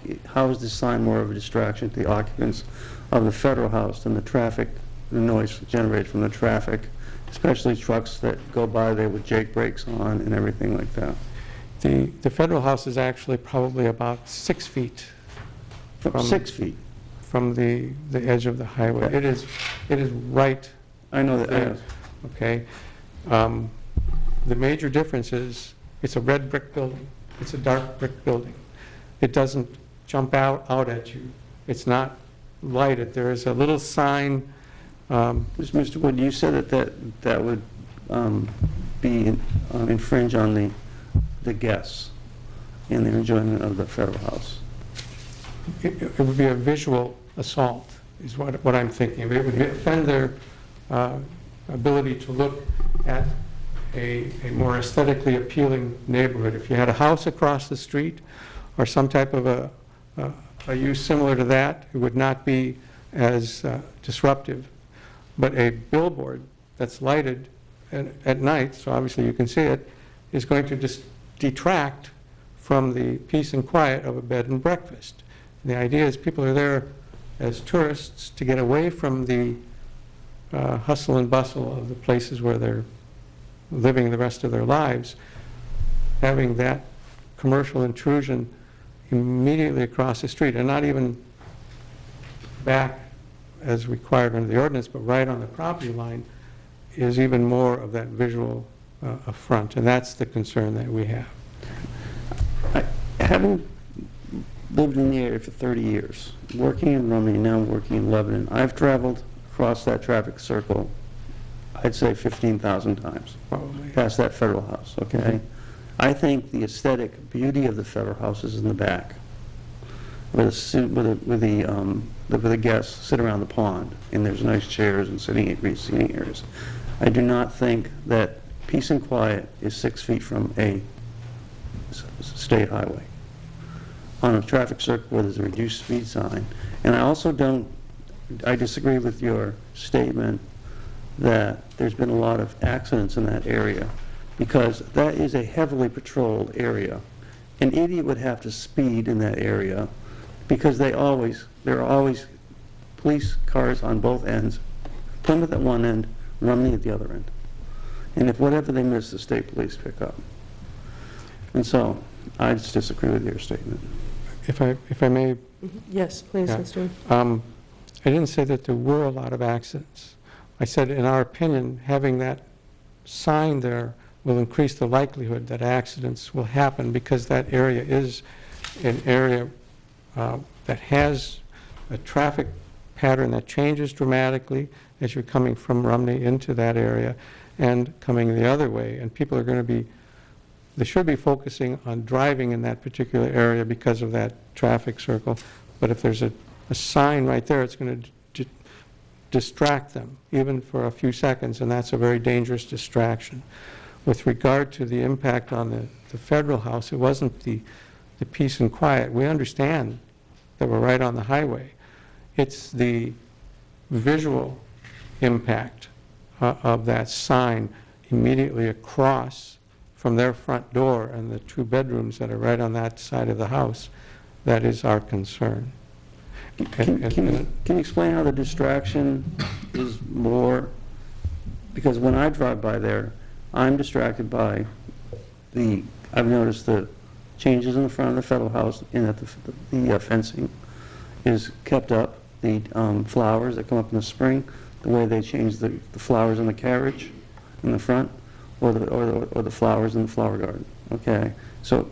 is this sign more of a distraction to the occupants of the Federal House than the traffic, the noise generated from the traffic, especially trucks that go by there with Jake brakes on and everything like that? The Federal House is actually probably about 6 feet from 6 feet. from the edge of the highway. It is right I know that. there. Okay. The major difference is it's a red brick building. It's a dark brick building. It doesn't jump out at you. It's not lighted. There is a little sign. Mr. Wood, you said that would infringe on the guests and their enjoyment of the Federal House. it would be a visual assault, is what I'm thinking. It would offend their ability to look at a more aesthetically appealing neighborhood. If you had a house across the street or some type of a use similar to that, it would not be as disruptive. But a billboard that's lighted at night, so obviously you can see it, is going to just detract from the peace and quiet of a bed and breakfast. And the idea is people are there as tourists to get away from the hustle and bustle of the places where they're living the rest of their lives. Having that commercial intrusion immediately across the street, and not even back as required under the ordinance, but right on the property line, is even more of that visual affront, and that's the concern that we have. Having lived in the area for 30 years, working in Rumney, now working in Lebanon, I've traveled across that traffic circle, I'd say 15,000 times, Probably. past that federal house, okay? I think the aesthetic beauty of the federal house is in the back, where the guests sit around the pond, and there's nice chairs and sitting areas. I do not think that peace and quiet is 6 feet from a state highway on a traffic circle where there's a reduced speed sign. And I disagree with your statement that there's been a lot of accidents in that area, because that is a heavily patrolled area. An idiot would have to speed in that area, because there are always police cars on both ends, Plymouth at one end, Rumney at the other end. And if whatever they miss, the state police pick up. And so, I just disagree with your statement. If I may, Yes, please, Yeah. Mr. I didn't say that there were a lot of accidents. I said, in our opinion, having that sign there will increase the likelihood that accidents will happen, because that area is an area that has a traffic pattern that changes dramatically as you're coming from Rumney into that area and coming the other way. And people are going to they should be focusing on driving in that particular area because of that traffic circle. But if there's a sign right there, it's going to distract them, even for a few seconds, and that's a very dangerous distraction. With regard to the impact on the federal house, it wasn't the peace and quiet. We understand that we're right on the highway. It's the visual impact of that sign immediately across from their front door and the 2 bedrooms that are right on that side of the house. That is our concern. Can you explain how the distraction is more? Because when I drive by there, I'm distracted by I've noticed the changes in the front of the federal house, in that the fencing is kept up, the flowers that come up in the spring, the way they change the flowers in the carriage in the front, or the flowers in the flower garden, okay? So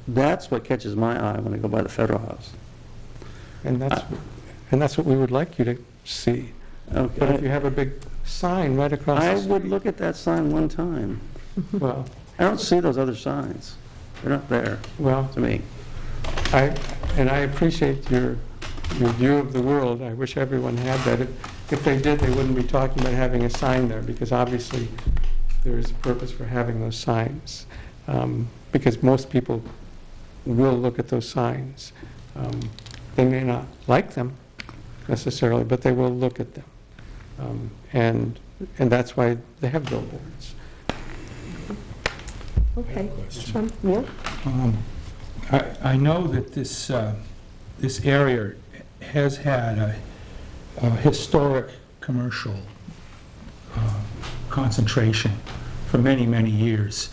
that's what catches my eye when I go by the federal house. And that's what we would like you to see. Okay. But if you have a big sign right across the I street... would look at that sign one time. Well, I don't see those other signs. They're not there well, to me. I appreciate your view of the world. I wish everyone had that. If they did, they wouldn't be talking about having a sign there, because obviously there is a purpose for having those signs. Because most people will look at those signs. They may not like them necessarily, but they will look at them. And that's why they have billboards. Okay. Question. Neil? I know that this area has had a historic commercial concentration for many, many years.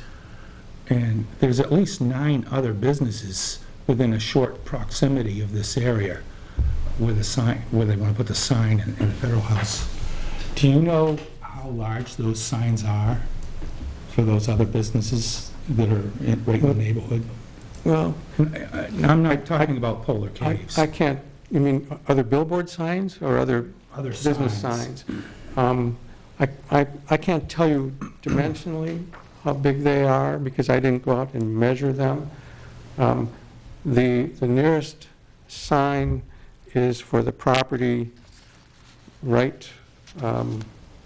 And there's at least 9 other businesses within a short proximity of this area where they want to put the sign in the federal house. Do you know how large those signs are for those other businesses that are right in the neighborhood? Well, I'm not talking about Polar Caves. I can't, you mean other billboard signs or other Other business signs? I can't tell you dimensionally how big they are, because I didn't go out and measure them. The nearest sign is for the property right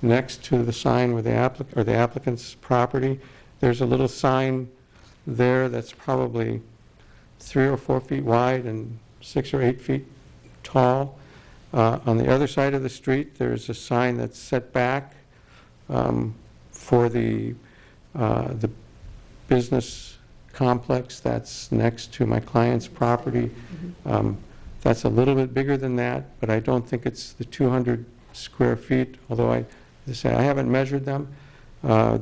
next to the sign with the applicant's property. There's a little sign there that's probably 3 or 4 feet wide and 6 or 8 feet tall. On the other side of the street, there's a sign that's set back for the business complex that's next to my client's property. That's a little bit bigger than that, but I don't think it's the 200 square feet, although as I say, I haven't measured them. I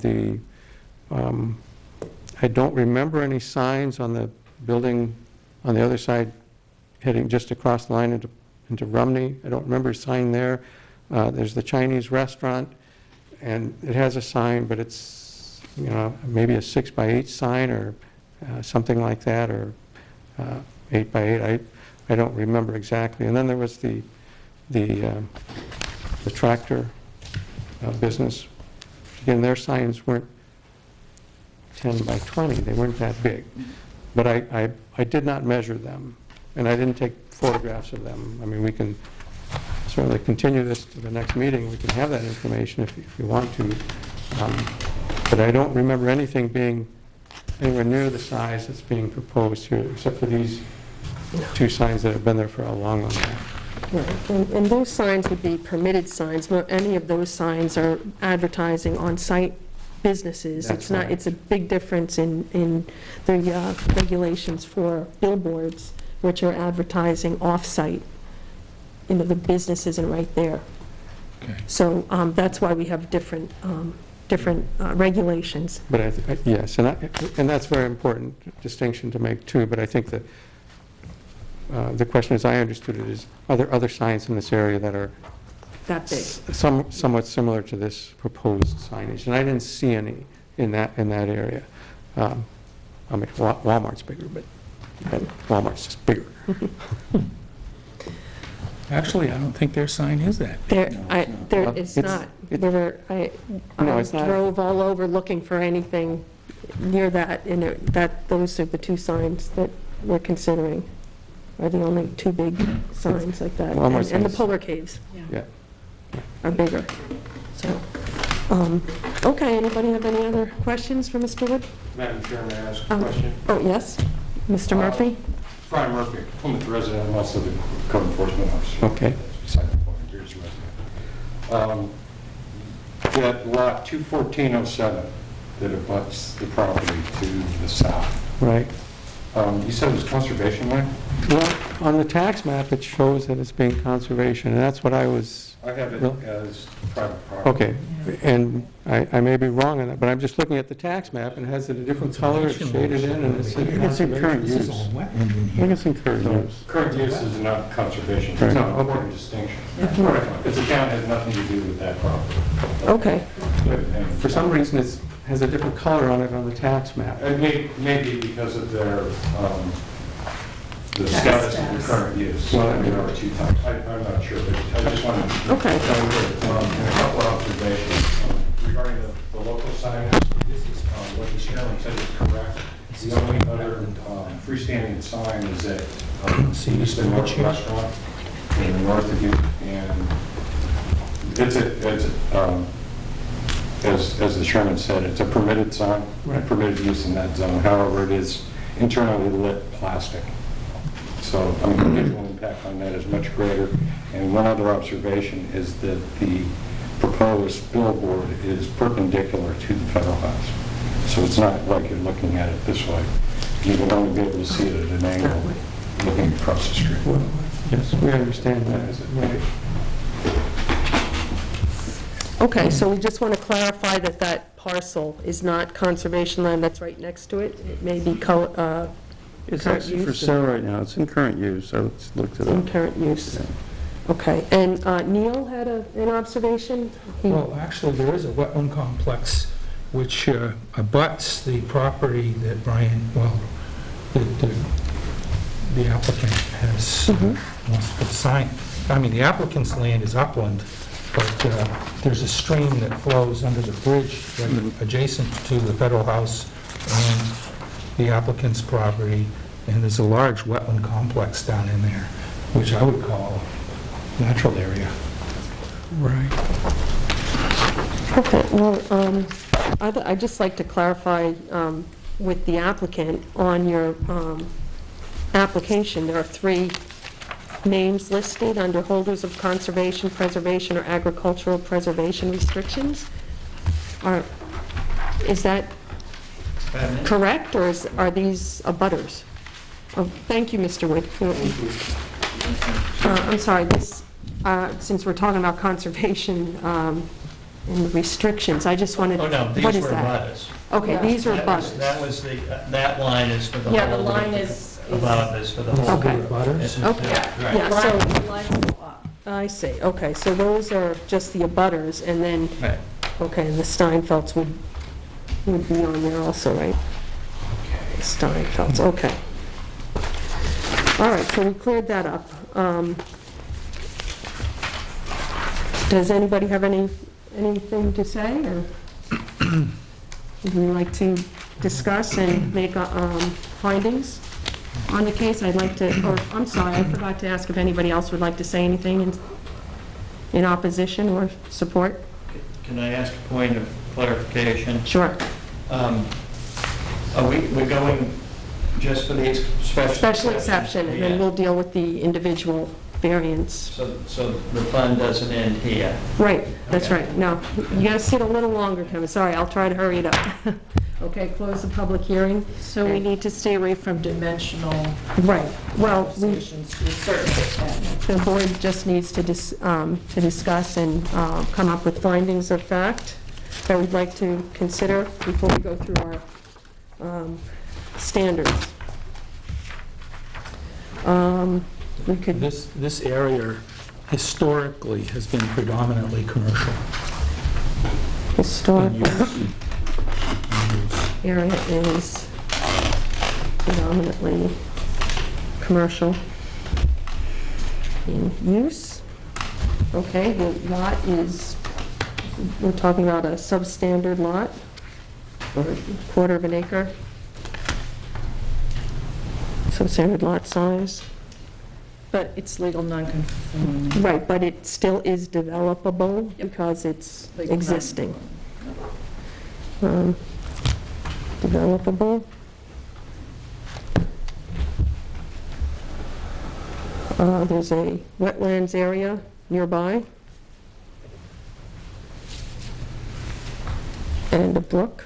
don't remember any signs on the building on the other side heading just across the line into Rumney. I don't remember a sign there. There's the Chinese restaurant, and it has a sign, but it's, maybe a 6x8 sign or something like that, or 8x8. I don't remember exactly. And then there was the tractor business. Again, their signs weren't 10 by 20. They weren't that big. But I did not measure them, and I didn't take photographs of them. I mean, we can certainly continue this to the next meeting. We can have that information if you want to. But I don't remember anything being anywhere near the size that's being proposed here, except for these 2 signs that have been there for a long, long time. Right, and those signs would be permitted signs. Any of those signs are advertising on-site businesses. That's It's not, right. it's a big difference in the regulations for billboards, which are advertising off-site. The business isn't right there. Okay. So that's why we have different regulations. But yes, and that's a very important distinction to make too, but I think that the question, as I understood it, is are there other signs in this area that are That big. somewhat similar to this proposed signage? And I didn't see any in that area. I mean, Walmart's bigger, but Walmart's just bigger. Actually, I don't think their sign is that. There it's not. I No, it's not. drove all over looking for anything near that, and those are the 2 signs that we're considering, are the only 2 big signs like that. Walmart And the signs. polar caves Yeah. are bigger. So, okay, anybody have any other questions for Mr. Wood? Madam Chair, may I ask a question? Oh, yes, Mr. Murphy? Brian Murphy, Plymouth resident, and also the code enforcement officer. Okay. Beside the point, here's resident. At lot 21407, that abuts the property to the south, Right. you said it was conservation land? Well, on the tax map, it shows that it's being conservation, and that's what I was... I have it Really? as private property. Okay, and I may be wrong on that, but I'm just looking at the tax map, and it has it a different color, it's shaded in, and it's... I think it's in current This is use. all wetland in I think here. it's in current use. Current use is not conservation. Right. It's an Okay. important distinction. Because the town has nothing to do with that property. Okay, And For some reason, it has a different color on it on the tax map. It may be because of their, the status of the current use. Well, I mean, there are 2 types. I'm not sure, but I just wanted to Okay. tell you that, a couple of observations regarding the local signage. What the chairman said is correct. The only other freestanding sign is at East and North Restaurant in the north of you, and as the chairman said, it's a permitted sign, Right. permitted use in that zone. However, it is internally lit plastic. So, I mean, the visual impact on that is much greater. And one other observation is that the proposed billboard is perpendicular to the federal house. So it's not like you're looking at it this way. You would only be able to see it at an angle looking across the street. Well, yes, we understand that. Right. okay, so we just want to clarify that that parcel is not conservation land that's right next to it. It may be It's current actually for use? sale right now. It's in current use. I looked it in up. current use. Okay, and Neil had an observation? Well, actually, there is a wetland complex which abuts the property that Brian, the applicant has, wants to put a sign. I mean, the applicant's land is upland, but there's a stream that flows under the bridge right adjacent to the federal house and the applicant's property, and there's a large wetland complex down in there, which I would call natural area. Right. Okay, well, I'd just like to clarify with the applicant, on your application, there are 3 names listed under holders of conservation, preservation, or agricultural preservation restrictions. Is that correct, or are these abutters? Oh, thank you, Mr. Wood. I'm sorry, this, since we're talking about conservation and the restrictions, I just wanted, Oh, no, what these is were that? butters. Okay, these are That was- abutters. That was the, that line is for the whole. Yeah, the line is- Above is for the whole. Okay. This is- Okay. right. Yeah, so, The lines go up. I see, okay, so those are just the abutters, and then, Right. okay, the Steinfelds would be on there also, right? Steinfelds, okay. All right, so we cleared that up. Does anybody have anything to say, or would we like to discuss and make findings on the case? I'd like to, or, I'm sorry, I forgot to ask if anybody else would like to say anything in opposition or support? Can I ask a point of clarification? Sure. We're going just for the special. Special exception, and then Yeah. we'll deal with the individual variance. So the fun doesn't end here. Right, that's Okay. right. Now, you gotta sit a little longer, Kevin. Sorry, I'll try to hurry it up. Okay, close the public hearing. So we need to stay away from dimensional Right, well, conversations to a certain extent. the board just needs to discuss and come up with findings of fact that we'd like to consider before we go through our standards. We could, This area historically has been predominantly commercial in historic use. area is predominantly commercial in use. Okay, the lot is, we're talking about a substandard lot, or a quarter of an acre. Substandard lot size. But it's legal non-conforming. Right, but it still is developable because it's Legal existing. Developable. There's a wetlands area nearby. And a brook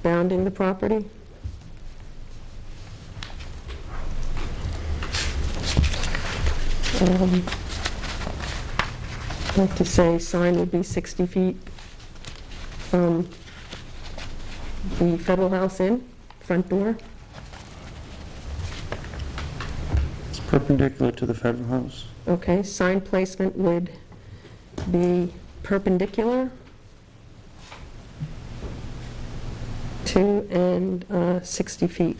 bounding the property. I'd like to say sign would be 60 feet from the Federal House Inn, front door. It's perpendicular to the Federal House. Okay, sign placement would be perpendicular to and 60 feet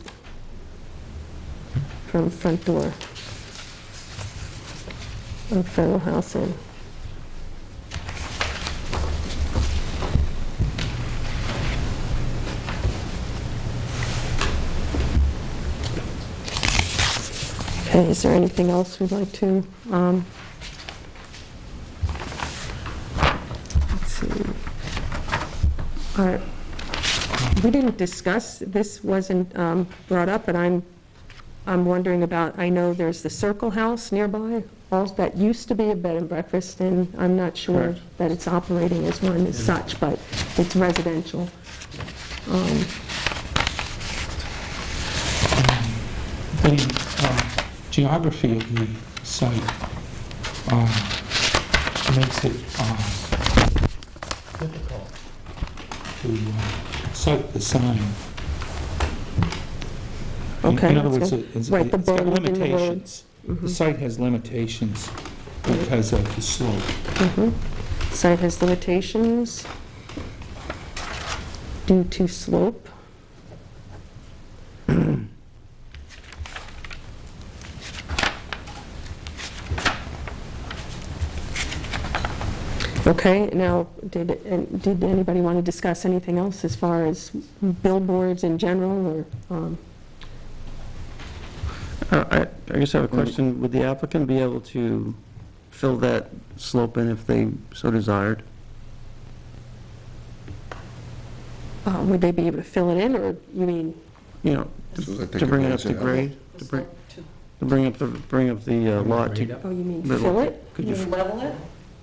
from front door of Federal House Inn. Okay, is there anything else we'd like to, let's see. All right. We didn't discuss, this wasn't brought up, but I'm wondering about, I know there's the Circle House nearby, that used to be a bed and breakfast, and I'm not sure Correct. that it's operating as one as such, but it's residential. The geography of the site makes it difficult to cite the sign. Okay, In other that's words, good. it's Right, the it's got berm in the road. limitations. The site has limitations because of the slope. Site has limitations due to slope. Okay, now, did anybody want to discuss anything else as far as billboards in general, or? I guess I have a question. Would the applicant be able to fill that slope in if they so desired? Would they be able to fill it in, or you mean? You know, So that they to could bring it up raise to it up. grade? To bring up the lot to... Oh, you mean Little- fill it? Could you, level it?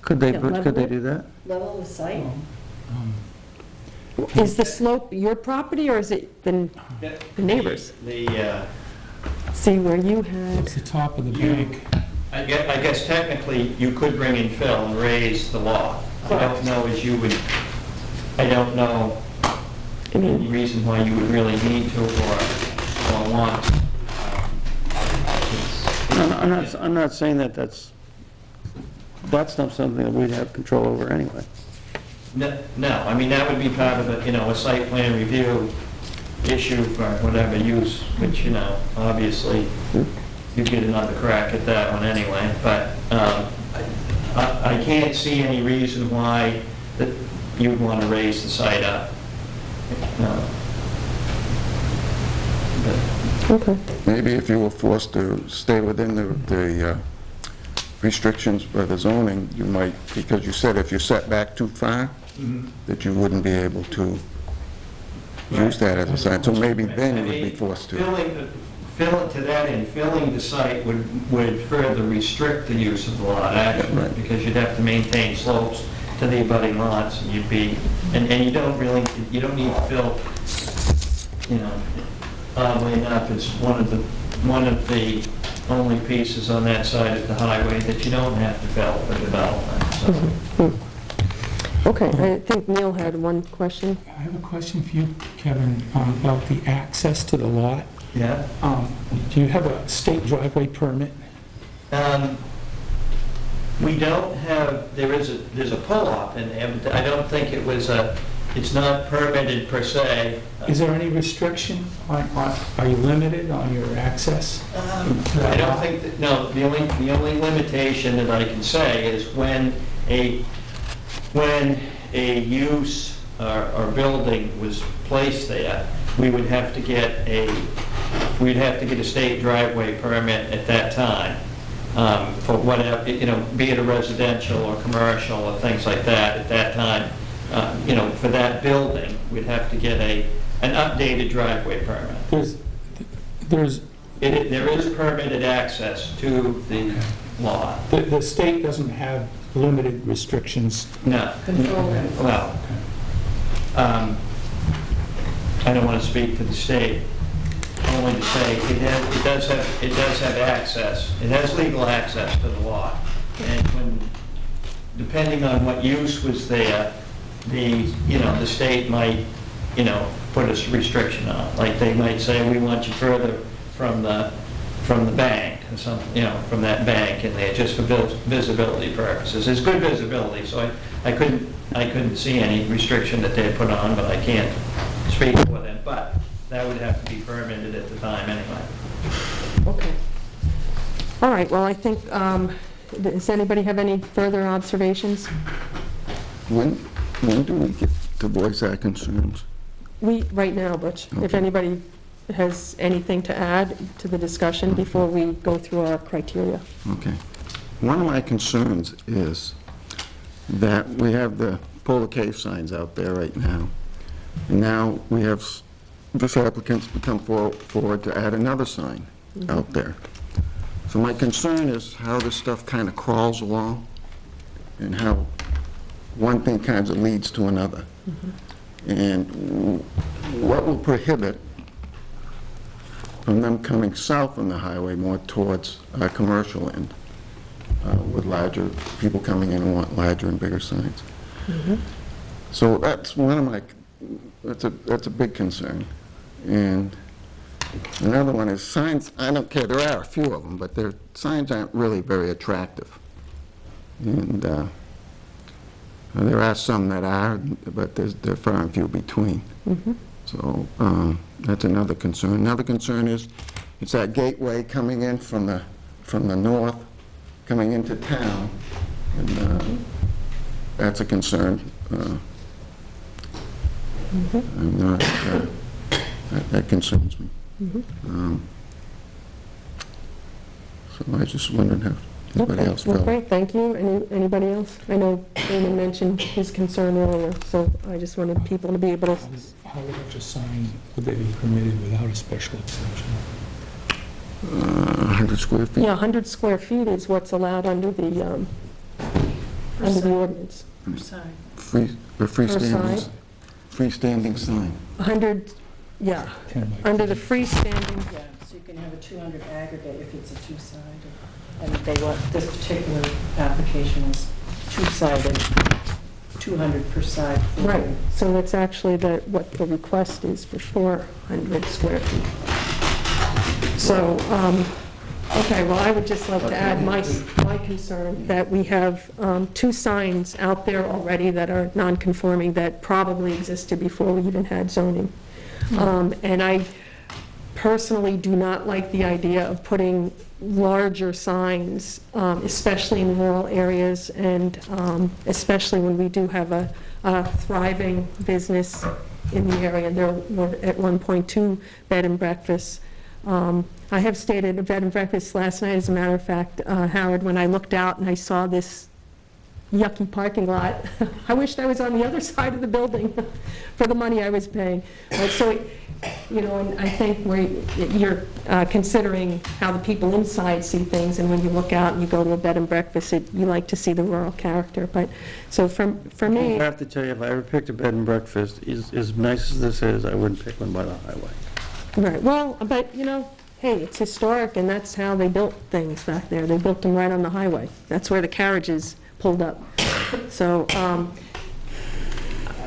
could they, Yeah, level could they it. do that? Level the site? Is the slope your property, or is it the neighbors? See where you had, It's the top of the bank. I guess technically, you could bring in fill and raise the lot. I don't know as you would, I don't know any reason why you would really need to or want. I'm not saying that that's not something that we'd have control over anyway. No, I mean, that would be part of a site plan review issue for whatever use, which, obviously, you get another crack at that one anyway, but I can't see any reason why that you'd want to raise the site up. okay. Maybe if you were forced to stay within the restrictions by the zoning, you might, because you said if you set back too far, that you wouldn't be able to use that as a site. So maybe then you would be forced to. Filling the site would further restrict the use of the lot, actually, Right. because you'd have to maintain slopes to the abutting lots, and you'd be, and you don't need to fill, oddly enough, it's one of the only pieces on that side of the highway that you don't have to fill for development, so. Okay, I think Neil had one question. I have a question for you, Kevin, about the access to the lot. Yeah. Do you have a state driveway permit? We don't have, there's a pull-off in there, but I don't think it's not permitted per se. Is there any restriction are you limited on your access? I don't think that, no, the only limitation that I can say is when a use or building was placed there, we'd have to get a state driveway permit at that time, for whatever, be it a residential or commercial or things like that at that time. For that building, we'd have to get an updated driveway permit. There is permitted access to the lot. The state doesn't have limited restrictions? No. Well, I don't want to speak for the state, only to say it does have access. It has legal access to the lot. And depending on what use was there, the state might, put a restriction on it. Like they might say, we want you further from the bank, or something, from that bank in there, just for visibility purposes. There's good visibility, so I couldn't see any restriction that they had put on, but I can't speak for them. But that would have to be permitted at the time anyway. Okay. All right, well, I think, does anybody have any further observations? When do we get to voice our concerns? Right now, Butch, if Okay. anybody has anything to add to the discussion before we go through our criteria. Okay. One of my concerns is that we have the Polar Cave signs out there right now. And now we have this applicant's become forward to add another sign out there. So my concern is how this stuff kind of crawls along and how one thing kind of leads to another. And what will prohibit from them coming south on the highway more towards our commercial end, with larger, people coming in who want larger and bigger signs. So that's one of my, that's a big concern. And another one is signs. I don't care, there are a few of them, but their signs aren't really very attractive. And there are some that are, but they're far and few between. So that's another concern. Another concern is it's that gateway coming in from the north, coming into town, and that's a concern. I'm not, that concerns me. So I was just wondering how anybody Okay, else well, felt. great, thank you. Anybody else? I know Damon mentioned his concern earlier, so I just wanted people to be able to, How large a sign would they be permitted without a special exception? 100 square feet? yeah, 100 square feet is what's allowed under the ordinance. Per side. Freestanding, freestanding sign. 100, yeah, 10 by under the 10. freestanding, Yeah, so you can have a 200 aggregate if it's a two-sided. And they want, this particular application is two-sided, 200 per side. right, so that's actually what the request is for 400 square feet. So, okay, well, I would just like to add my concern that we have 2 signs out there already that are non-conforming that probably existed before we even had zoning. And I personally do not like the idea of putting larger signs, especially in rural areas, and especially when we do have a thriving business in the area. There were at one point 2 bed and breakfasts. I have stayed at a bed and breakfast last night, as a matter of fact, Howard, when I looked out and I saw this yucky parking lot. I wished I was on the other side of the building for the money I was paying. So, you know, and I think where you're considering how the people inside see things, and when you look out and you go to a bed and breakfast, you like to see the rural character. But, so for me... I have to tell you, if I ever picked a bed and breakfast, as nice as this is, I wouldn't pick one by the highway. Right, well, but, you know, hey, it's historic, and that's how they built things back there. They built them right on the highway. That's where the carriages pulled up. So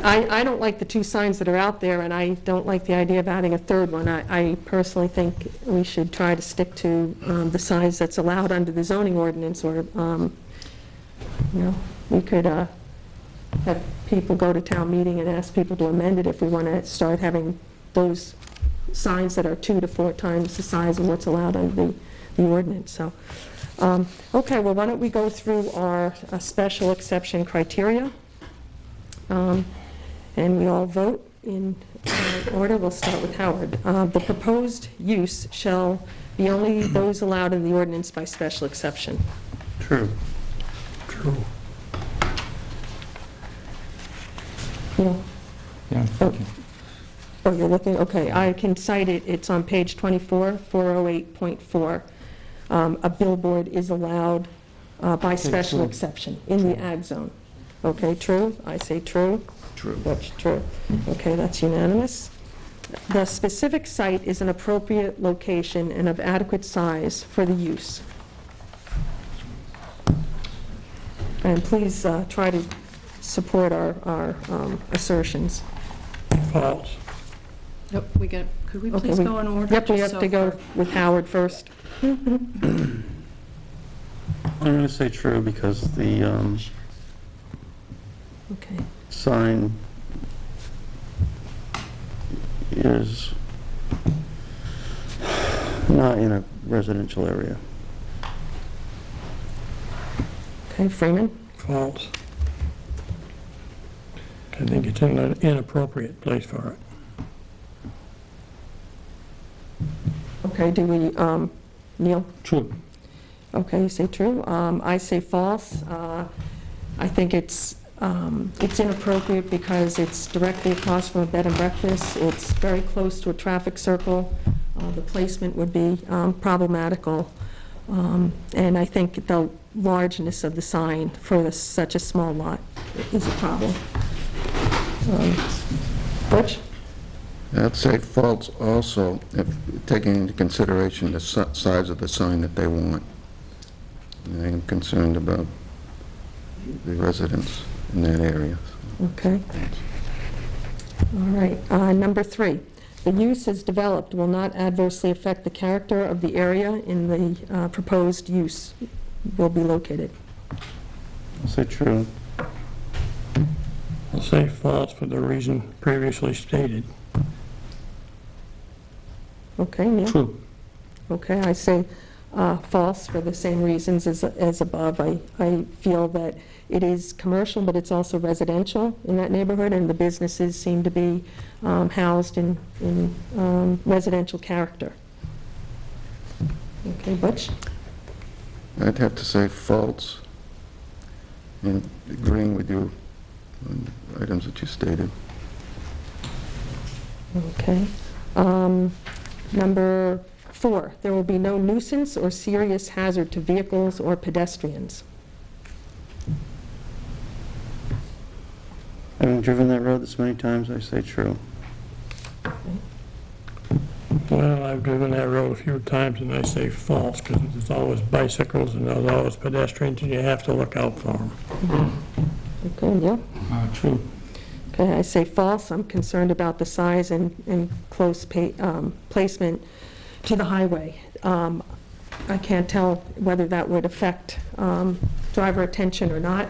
I don't like the 2 signs that are out there, and I don't like the idea of adding a 3rd one. I personally think we should try to stick to the size that's allowed under the zoning ordinance, or, you know, we could have people go to town meeting and ask people to amend it if we want to start having those signs that are 2 to 4 times the size of what's allowed under the ordinance. So, okay, well, why don't we go through our special exception criteria, and we all vote in order. We'll start with Howard. The proposed use shall be only those allowed in the ordinance by special exception. True. True. Yeah. Yeah, I'm thinking. Oh, you're looking, okay, I can cite it, it's on page 24, 408.4. A billboard is allowed by special true. exception in the ag zone. Okay, true? I say true? True. That's true. Okay, that's unanimous. The specific site is an appropriate location and of adequate size for the use. And please try to support our assertions. False. Nope, could we Okay, please go in order? Yep, we just have to so go for- with Howard first. I'm going to say true because the Okay. sign is not in a residential area. Okay, Freeman? False. I think it's in an inappropriate place for it. Okay, do we, Neil? True. Okay, you say true. I say false. I think it's inappropriate because it's directly across from a bed and breakfast. It's very close to a traffic circle. The placement would be problematical. And I think the largeness of the sign for such a small lot is a problem. Butch? I'd say false also, if taking into consideration the size of the sign that they want. And I'm concerned about the residents in that area. Okay. All right. Number 3, the use as developed will not adversely affect the character of the area in the proposed use will be located. I'll say true. I'll say false for the reason previously stated. Okay, Neil? True. Okay, I say false for the same reasons as above. I feel that it is commercial, but it's also residential in that neighborhood, and the businesses seem to be housed in residential character. Okay, Butch? I'd have to say false, and agreeing with you on the items that you stated. Okay. Number 4, there will be no nuisance or serious hazard to vehicles or pedestrians. Having driven that road this many times, I say true. Well, I've driven that road a few times and I say false, because there's always bicycles and there's always pedestrians and you have to look out for them. Okay, yeah. True. Okay, I say false. I'm concerned about the size and close placement to the highway. I can't tell whether that would affect driver attention or not.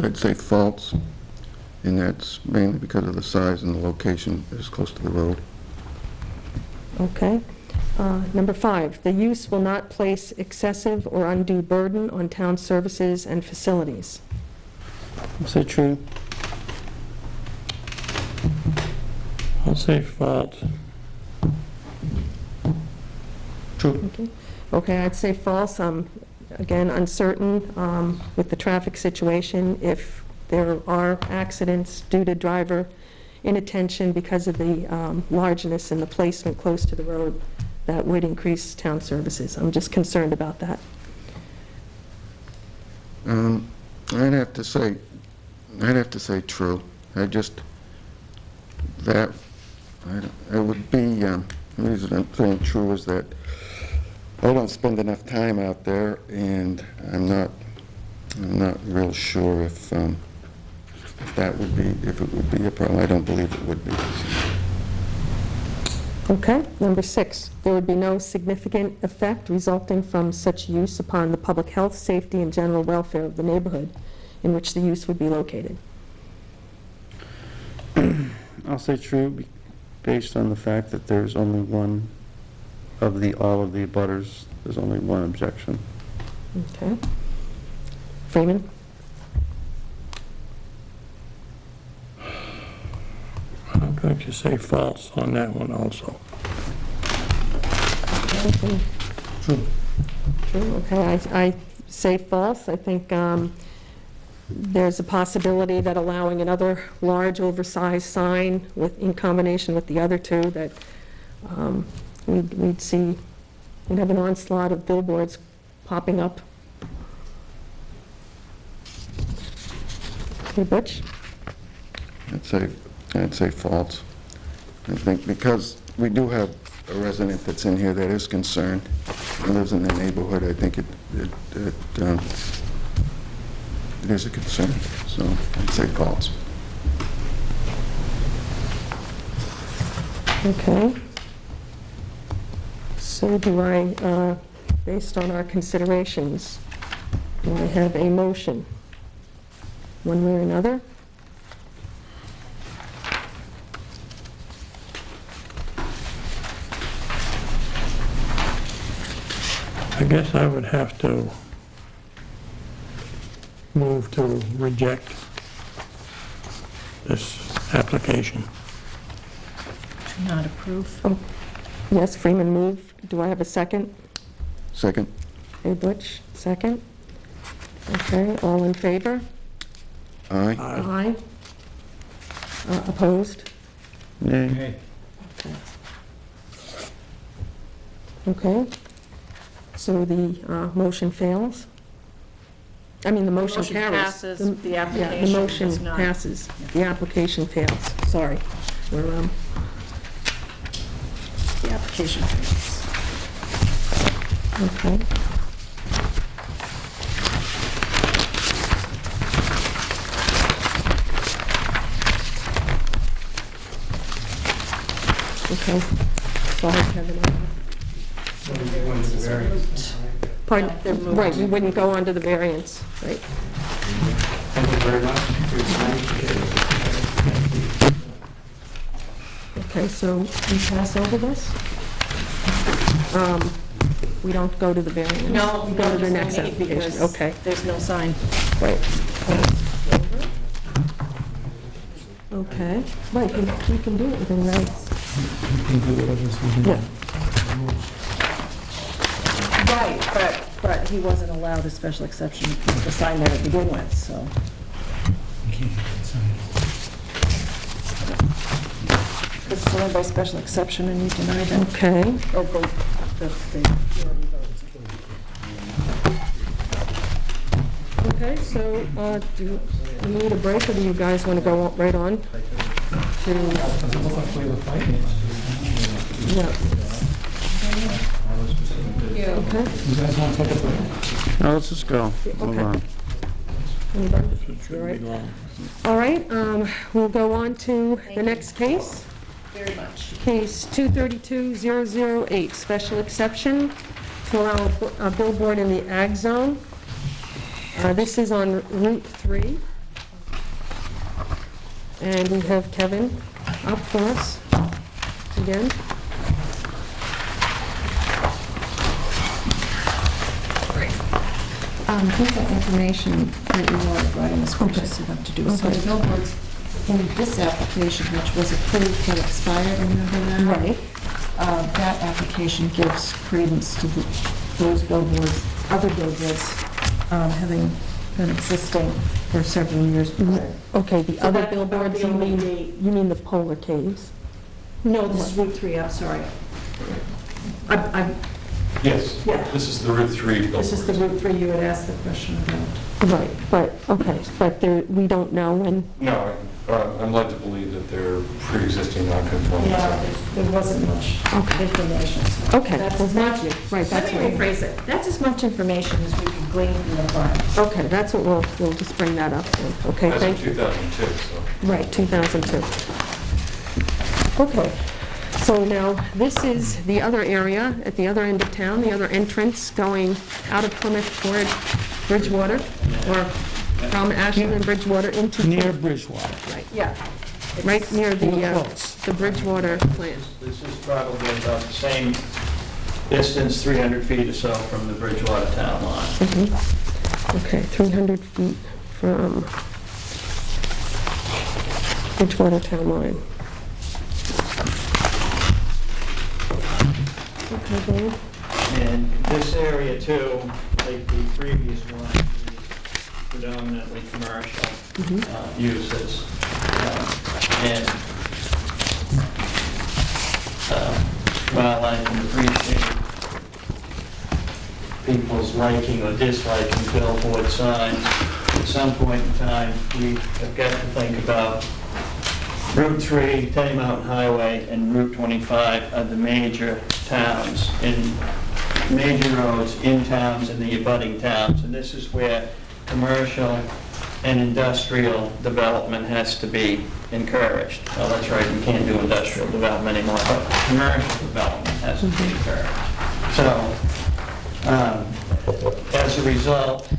I'd say false, and that's mainly because of the size and the location is close to the road. Okay. Number 5, the use will not place excessive or undue burden on town services and facilities. I'll say true. I'll say false. True. Okay, I'd say false. I'm, again, uncertain with the traffic situation. If there are accidents due to driver inattention because of the largeness and the placement close to the road, that would increase town services. I'm just concerned about that. I'd have to say true. It would be, the reason I'm saying true is that I don't spend enough time out there, and I'm not real sure if it would be a problem. I don't believe it would be. Okay. Number 6, there would be no significant effect resulting from such use upon the public health, safety, and general welfare of the neighborhood in which the use would be located. I'll say true, based on the fact that there's only one of all of the abutters, there's only one objection. Okay. Freeman? I'm going to say false on that one also. Okay. True. True, okay, I say false. I think there's a possibility that allowing another large oversized sign in combination with the other two, that we'd have an onslaught of billboards popping up. Okay, Butch? I'd say false. I think because we do have a resident that's in here that is concerned and lives in the neighborhood, I think it is a concern, so I'd say false. Okay. So do I, based on our considerations, do I have a motion, one way or another? I guess I would have to move to reject this application. Not approve. Oh, yes, Freeman moved. Do I have a second? Second? Okay, Butch, second. Okay, all in favor? Aye. Aye. Opposed? Nay. Hey. Okay. So the motion fails? I mean, the motion Motion carries. passes, the Yeah, application the motion does not. passes. The application fails. Sorry. We're, The application fails. okay. Okay. Sorry, Kevin. Pardon? They're moved. Right, we wouldn't go on to the variance, right? Thank you very much. Okay, so we pass over this? We don't go to the variance? No, We go to the there's next no need application, because okay. there's no sign. Right. Okay, right, we can do it within regs. You can do whatever's within Yeah. the rules. Right, but he wasn't allowed a special exception to sign that to begin with, so. You can't sign it. This is only by special exception, and you deny that. Okay, Or the majority votes. okay, so, do you need a break, or do you guys want to go right on to, Does it look like we were fighting? yeah, okay? You guys want to take a break? No, let's just go. Move Okay. on. Anybody? Shouldn't All right. be long. All right, we'll go on to the next case. Very much. Case 232008, special exception to allow a billboard in the ag zone. This is on Route 3. And we have Kevin up for us again. Here's the information that you wanted right in this purchase you have to do. So Okay. the billboards in this application, which was approved but expired, remember that? Right. That application gives credence to those billboards, other billboards, having been existing for several years prior. Okay, the So other that's billboards, the you only mean, date. you mean the Polar Caves? No, this is Route 3, I'm sorry. I'm, Yes, Yeah. this is the Route 3 this is the Route 3 you had asked the question about. Right, but, okay, but there, we don't know when, No, I'm led to believe that they're pre-existing non-conforming. Yeah, there wasn't much Okay. information. So Okay, that's well, as thank much- you. Right, that's Let me what- rephrase it. That's as much information as we can glean from the file. okay, that's what we'll just bring that up then. Okay, That's in thank you. 2002, so. Right, 2002. Okay, so now, this is the other area, at the other end of town, the other entrance going out of Plymouth toward Bridgewater, or from Ashland and Bridgewater into... Near Bridgewater. Right, Yeah. right near We're close. the Bridgewater plant. This is probably about the same distance, 300 feet or so from the Bridgewater town line. Okay, 300 feet from Bridgewater town line. Okay, Dave? And this area too, like the previous one, is predominantly commercial uses. And while I can appreciate people's liking or disliking billboard signs, at some point in time, we have got to think about Route 3, Tenny Mountain Highway, and Route 25 are the major towns, in major roads in towns and the abutting towns. And this is where commercial and industrial development has to be encouraged. Well, that's right, you can't do industrial development anymore, but commercial development has to be encouraged. So, as a result,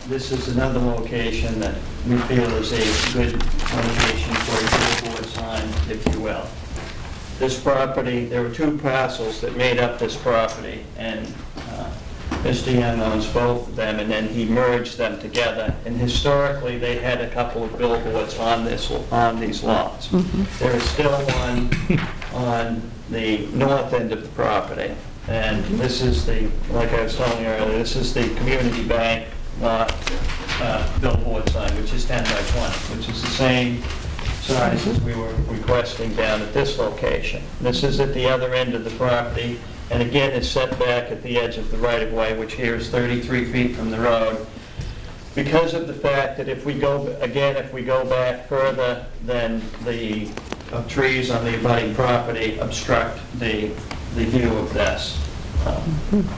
this is another location that we feel is a good location for a billboard sign, if you will. This property, there were two parcels that made up this property, and Mr. Young owns both of them, and then he merged them together. And historically, they had a couple of billboards on these lots. There is still one on the north end of the property, and this is the, like I was telling you earlier, this is the community bank lot billboard sign, which is 10 by 20, which is the same size as we were requesting down at this location. This is at the other end of the property, and again, is set back at the edge of the right-of-way, which here is 33 feet from the road. Because of the fact that if we go back further, then the trees on the abutting property obstruct the view of this,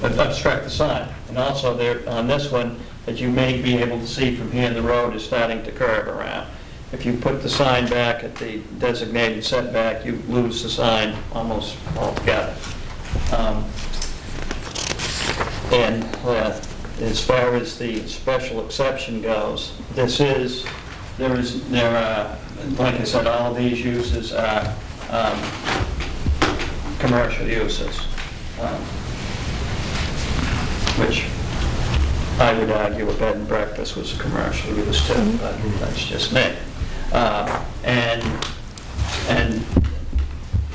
obstruct the sign. And also there, on this one, as you may be able to see from here, the road is starting to curve around. If you put the sign back at the designated setback, you lose the sign almost altogether. And as far as the special exception goes, like I said, all of these uses are commercial uses, which I would argue a bed and breakfast was a commercial use too, but that's just me. And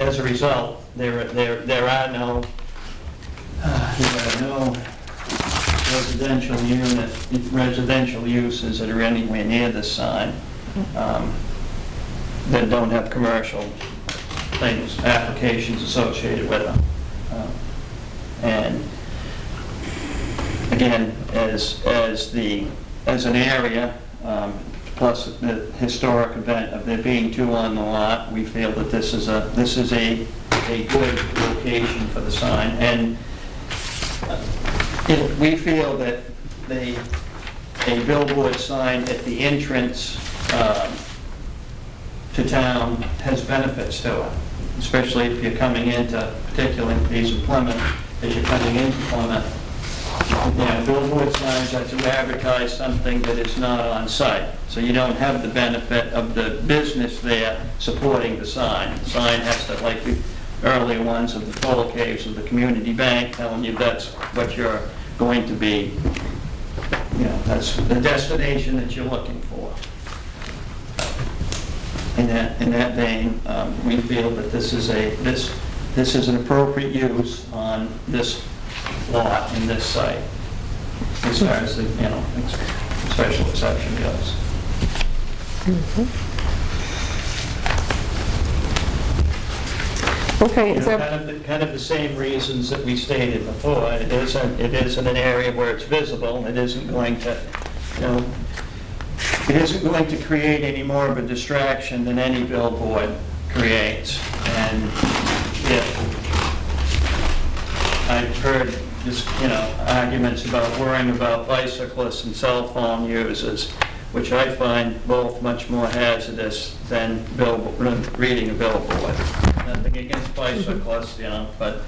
as a result, there are no residential uses that are anywhere near this sign that don't have commercial things, applications associated with them. And again, as an area, plus the historic event of there being two on the lot, we feel that this is a good location for the sign. And we feel that a billboard sign at the entrance to town has benefits to it, especially if you're coming into, particularly these of Plymouth, as you're coming into Plymouth. Billboard signs are to advertise something that is not on site. So you don't have the benefit of the business there supporting the sign. The sign has to, like the earlier ones of the toll caves of the community bank, telling you that's what you're going to be, that's the destination that you're looking for. In that vein, we feel that this is an appropriate use on this lot in this site, as far as the special exception goes. Okay, is that, Kind of the same reasons that we stated before. It isn't an area where it's visible. It isn't going to, it isn't going to create any more of a distraction than any billboard creates. And if I've heard just, arguments about worrying about bicyclists and cell phone users, which I find both much more hazardous than reading a billboard. Nothing against bicyclists, but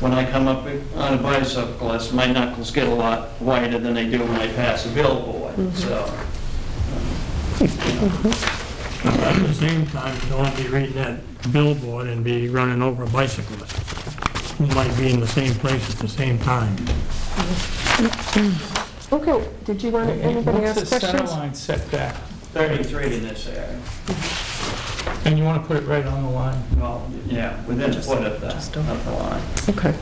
when I come up on a bicyclist, my knuckles get a lot whiter than they do when I pass a billboard. So. At the same time, you don't want to be reading that billboard and be running over a bicyclist who might be in the same place at the same time. okay, did you want anybody What's ask the center questions? line setback? 33 in this area. And you want to put it right on the line? Well, yeah, within a foot of the line. Okay.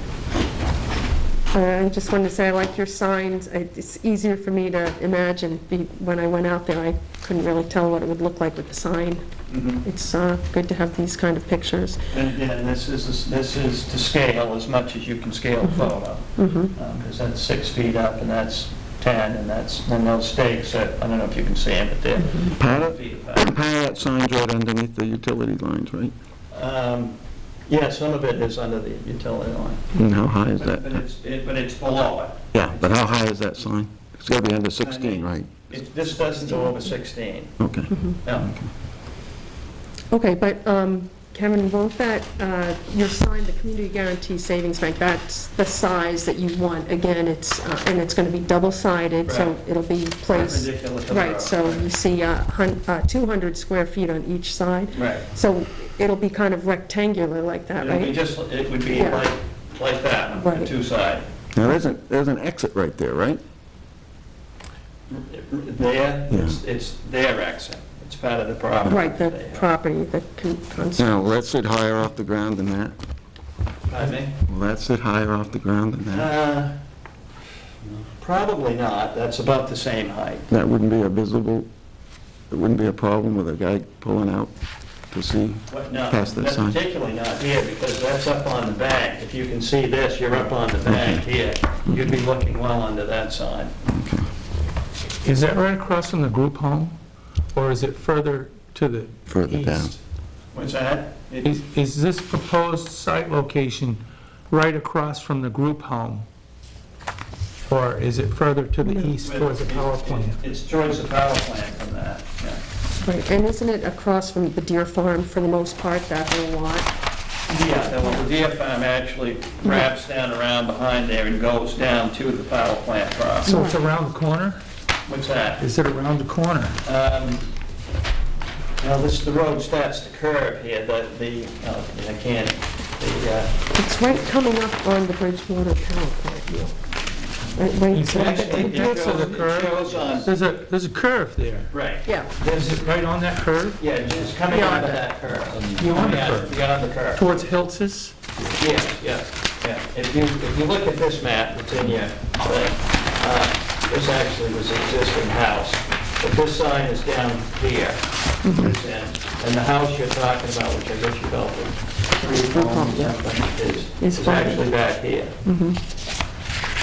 I just wanted to say I like your signs. It's easier for me to imagine. When I went out there, I couldn't really tell what it would look like with the sign. Mm-hmm. It's good to have these kind of pictures. And this is to scale as much as you can scale a photo. Because that's 6 feet up and that's 10, and those stakes, I don't know if you can see them, but they're Part of 10 feet apart. that sign's right underneath the utility lines, right? Yeah, some of it is under the utility line. And how high is that? But it's below it. Yeah, but how high is that sign? It's got to be under 16, right? This doesn't go over 16. Okay. Yeah. Okay, but Kevin, won't that, your sign, the Community Guarantee Savings Bank, that's the size that you want? Again, it's, and it's going to be double-sided, so Right. it'll be placed. Perpendicular to the Right, road. so you see 200 square feet on each side. Right. So it'll be kind of rectangular like that, It would be right? it would be Yeah. like that, on Right. the two side. Now, there's an exit right there, right? There, it's their exit. It's part of the property. Right, the They have. property, the Now, will that sit higher off the ground than that? Pardon me? Will that sit higher off the ground than that? Probably not. That's about the same height. That wouldn't be it wouldn't be a problem with a guy pulling out to see No, past that that's sign? particularly not here, because that's up on the bank. If you can see this, you're up on the bank here. You'd be looking well under that sign. Is that right across from the group home? Or is it further to the Further east? down. What's that? Is this proposed site location right across from the group home? Or is it further to the east towards the power plant? It's towards the power plant from that, yeah. Right, and isn't it across from the deer farm for the most part, that whole lot? Yeah, the deer farm actually wraps down around behind there and goes down to the power plant property. So it's around the corner? What's that? Is it around the corner? Well, the road starts to curve here, I can't, It's right coming up on the Bridgewater Power Plant, Right, It's right. actually, it It shows a shows on, curve. There's a curve there. right. Yeah, Is it right on that curve? Yeah, just coming Beyond onto it. that curve. Beyond the Yeah, curve. Beyond the curve. Towards Hiltz's? Yeah, yeah, yeah. If you look at this map, it's in your thing, this actually was the existing house, but this sign is down here, this end. And the house you're talking about, which I guess you call it, Is is fine. actually back here.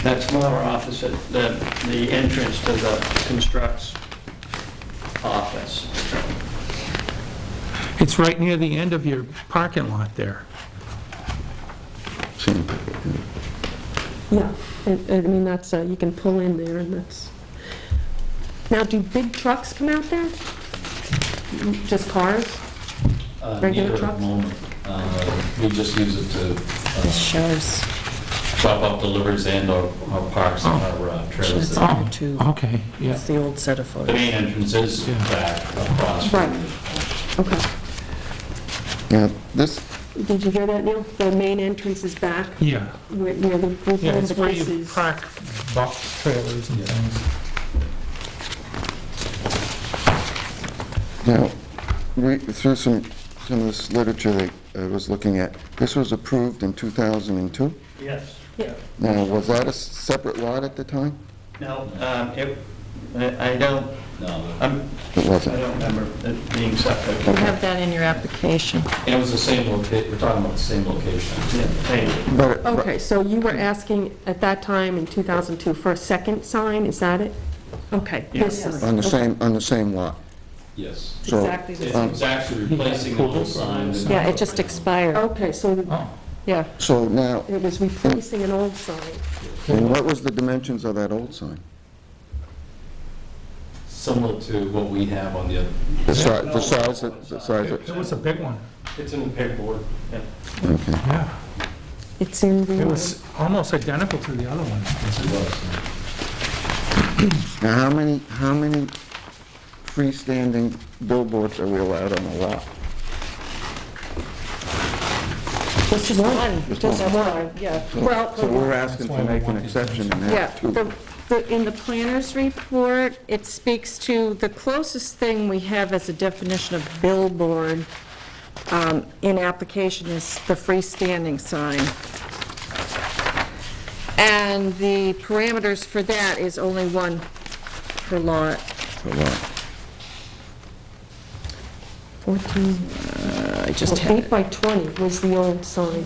That's more opposite the entrance to the construct's office. It's right near the end of your parking lot there. See, Yeah, I mean, that's, you can pull in there, and that's... Now, do big trucks come out there? Just cars? Regular Neither at trucks? the moment. We just use it to this shows. drop off deliveries and/or parks in our trailers. It's there. on two. Okay, yeah. It's the old set of The photos. main entrance is Yeah. back across. Right. Okay. now, this, Did you hear that, Neil? The main entrance is back, Yeah, where the group yeah, home it's where you places. park box trailers and things. now, through some of this literature that I was looking at, this was approved in 2002? Yes. Yeah. Now, was that a separate lot at the time? No, I don't, No, It I wasn't. don't remember it being separate. You have that in your application. and it was the same we're talking about the same location. Yeah, thank you. But, Okay, so you were asking at that time in 2002 for a second sign, is that it? Okay, this Yes. sign. on the same lot? Yes. It's So, exactly the same. It's actually replacing the old sign. Yeah, it just expired. Okay, so, Oh, Yeah, So now, it was replacing an old sign. and what was the dimensions of that old sign? Similar to what we have on the other. The size, it was a big one, It's in the paperwork. okay. yeah. It's in It the, was almost identical to the other one. Now, how many freestanding billboards are we allowed on the lot? just one, Just just one. one, yeah. Well, So we're asking to make an exception and yeah, have two. in the planner's report, it speaks to, the closest thing we have as a definition of billboard in application is the freestanding sign. And the parameters for that is only one per lot. A lot. 14, I just had 8 by 20 was the old sign.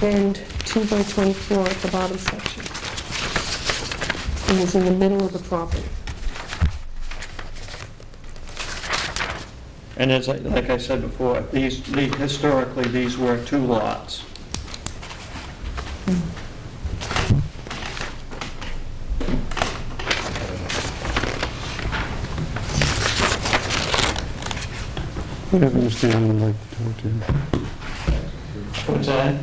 And 2 by 24 at the bottom section. It was in the middle of the property. And as, like I said before, historically, these were two lots. I don't understand, I'd like to talk to you. What's that?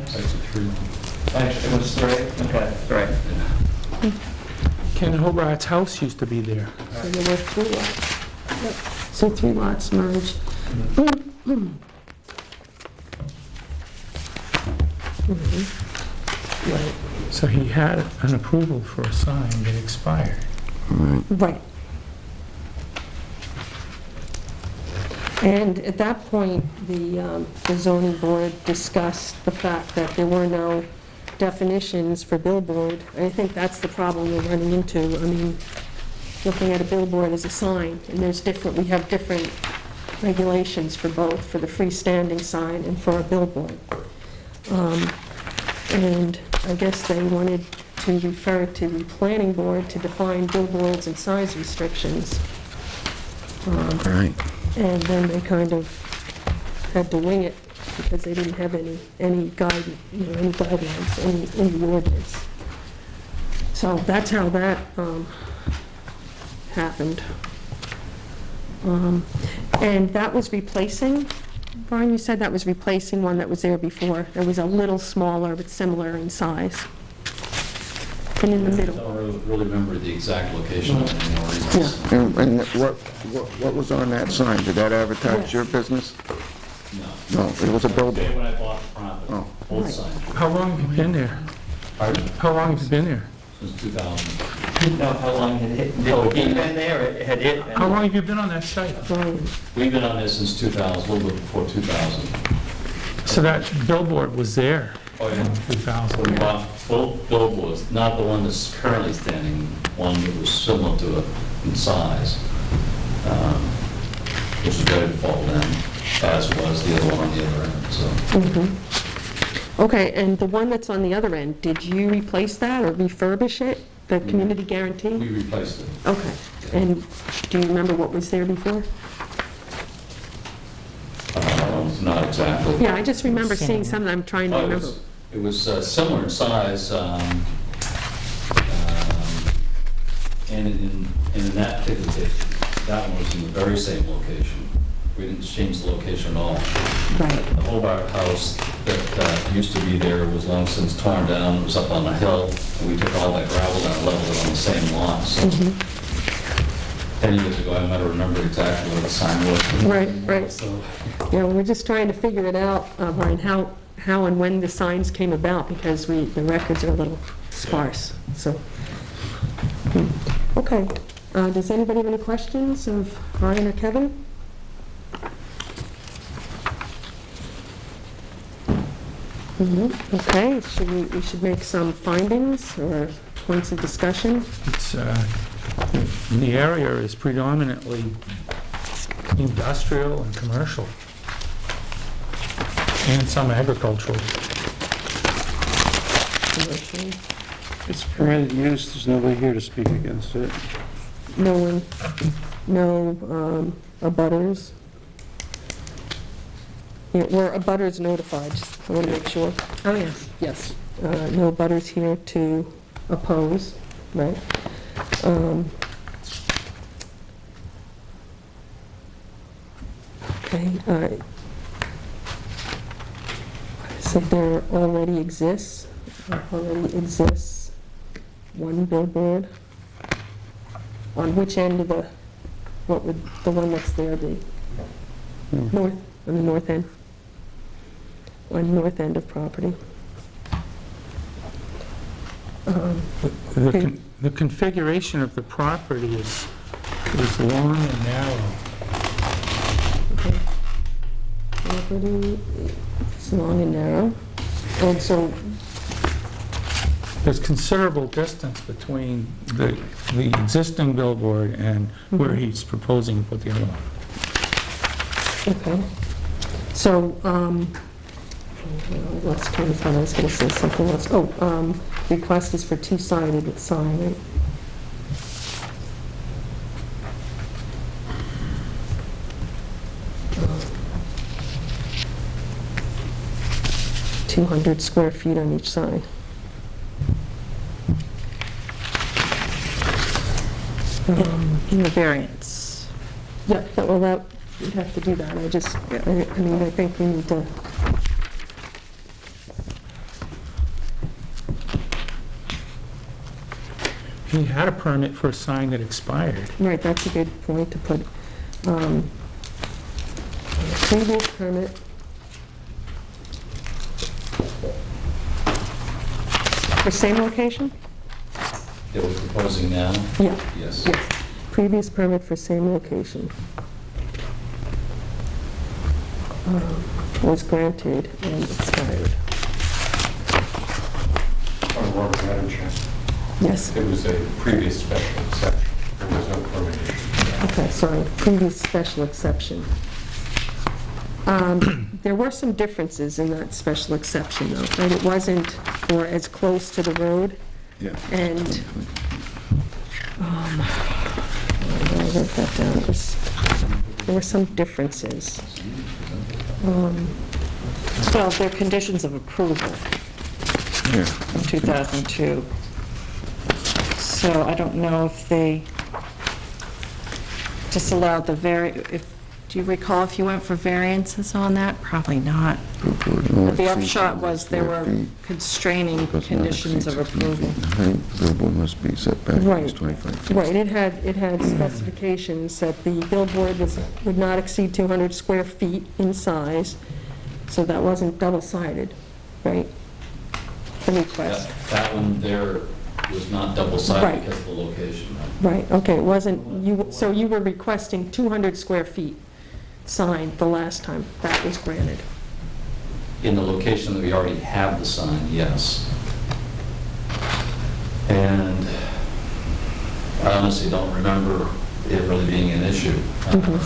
Actually, it was three? Okay, three. Ken Hobart's house used to be there. So there were 3 lots. Yep. So 3 lots merged. Right. So he had an approval for a sign that expired. Right. And at that point, the zoning board discussed the fact that there were no definitions for billboard. And I think that's the problem we're running into. I mean, looking at a billboard as a sign, and we have different regulations for both, for the freestanding sign and for a billboard. And I guess they wanted to refer it to the planning board to define billboards and size restrictions. Right. And then they kind of had to wing it because they didn't have any guidance, any guidelines in the ordinance. So that's how that happened. And that was replacing, Brian, you said that was replacing one that was there before. It was a little smaller but similar in size. And in the I middle. don't really remember the exact location of the ordinance. Yeah. And what was on that sign? Did that advertise your business? No. No, it was a billboard. Okay, when I bought the property, Oh. old Right. sign. How long have you been there? Pardon? How long have you been there? Since 2000. Didn't know how long had it been there, or had it been? How long have you been on that site? We've been on this since 2000, a little bit before 2000. So that billboard was there Oh, in yeah. 2000? We bought both billboards, not the one that's currently standing, one that was similar to it in size, which is ready to fall down, as was the other one on the other end, so. Okay, and the one that's on the other end, did you replace that or refurbish it, the community guarantee? We replaced it. Okay, and do you remember what was there before? Not exactly. Yeah, I just remember seeing something, I'm trying to Oh, remember. it was similar in size, and in that particular case, that one was in the very same location. We didn't change the location at all. Right, The Hobart house that used to be there was long since torn down, it was up on a hill, and we took all that gravel down and leveled it on the same lot. So 10 years ago, I might have remembered exactly what the sign was. Right. So, yeah, we're just trying to figure it out, Brian, how and when the signs came about, because the records are a little sparse, so. Okay, does anybody have any questions of Brian or Kevin? Okay, we should make some findings or points of discussion? It's, the area is predominantly industrial and commercial, and some agricultural. Commercial. It's permitted use, there's nobody here to speak against it. No one, no abutters? Yeah, were abutters notified? Just I want to make sure. Oh, yes. Yes. No abutters here to oppose, right? Okay. So there already exists one billboard. On which end of the, what would the one that's there be? North, on the north end? On north end of property. The configuration of the property is long and narrow. Okay. Property is long and narrow. And so, There's considerable distance between the existing billboard and where he's proposing to put the other one. okay. So, let's turn this on, I was going to say something else. Oh, request is for two-sided sign, right? Uh, 200 square feet on each side. In the variance. Yeah, well, we'd have to do that. I mean, I think we need to. He had a permit for a sign that expired. Right, that's a good point to put. Previous permit. For same location? that we're proposing now? Yeah. Yes. Yes. Previous permit for same location. Was granted and expired. Point of order, Madam Chair. Yes. It was a previous special exception. There was no permit issue. Okay, sorry, previous special exception. There were some differences in that special exception, though, right? It wasn't for as close to the road, Yeah. and, I wrote that down, there were some differences. Well, they're conditions of approval Yeah. from 2002. So I don't know if they disallowed do you recall if you went for variances on that? Probably not. But the upshot was there were constraining conditions of approval. Billboard must be set back at Right, least 25 feet. right, it had specifications that the billboard would not exceed 200 square feet in size, so that wasn't double-sided, right? the request. That one there was not Right. double-sided because of the location. Right, okay, it wasn't, so you were requesting 200 square feet sign the last time that was granted. In the location that we already have the sign, yes. And I honestly don't remember it really being an issue. Okay.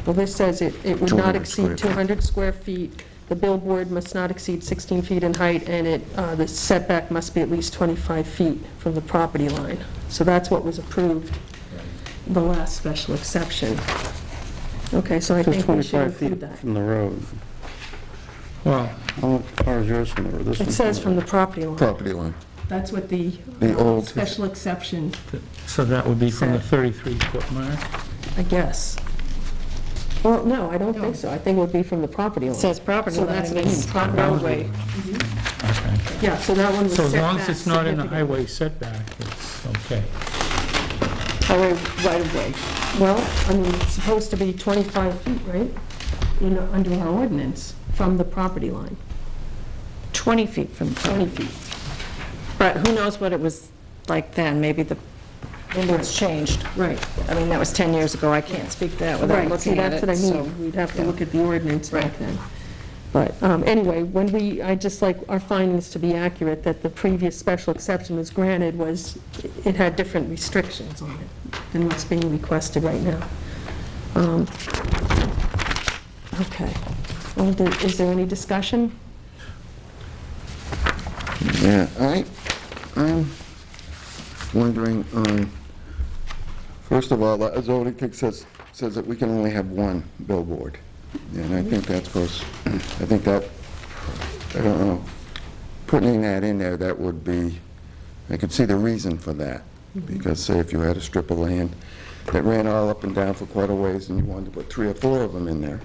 Well, this says it would 200 not exceed square feet. 200 square feet. The billboard must not exceed 16 feet in height, and the setback must be at least 25 feet from the property line. So that's what was approved, the last special exception. Okay, so I It says think we should 25 include feet that. from the road. Well, How far is yours from the road? This It one's says from the property line. Property line. That's what the old- special exception, so that would be from the Said. 33-foot mark? I guess. Well, no, I don't think so. I think it would be from the property line. It says property So line, that's it what I means mean, property roadway. Okay. Yeah, so that one was So set as long as back it's not in the significantly. highway setback, it's okay. Highway right of way. Well, I mean, it's supposed to be 25 feet, right? Under our ordinance, from the property line, 20 feet from, 20 feet. but who knows what it was like then? Maybe it's changed. Right. I mean, that was 10 years ago. I can't speak to that without Right, see, looking at that's it. what I so- mean. We'd have to yeah. look at the ordinance back Right. then. But anyway, I just like our findings to be accurate, that the previous special exception was granted it had different restrictions on it than what's being requested right now. Okay. Well, is there any discussion? Yeah, I'm wondering, first of all, the zoning thing says that we can only have one billboard. And I think that's supposed, I think that, I don't know, putting that in there, that would be, I could see the reason for that. Because say if you had a strip of land that ran all up and down for quite a ways and you wanted to put 3 or 4 of them in there,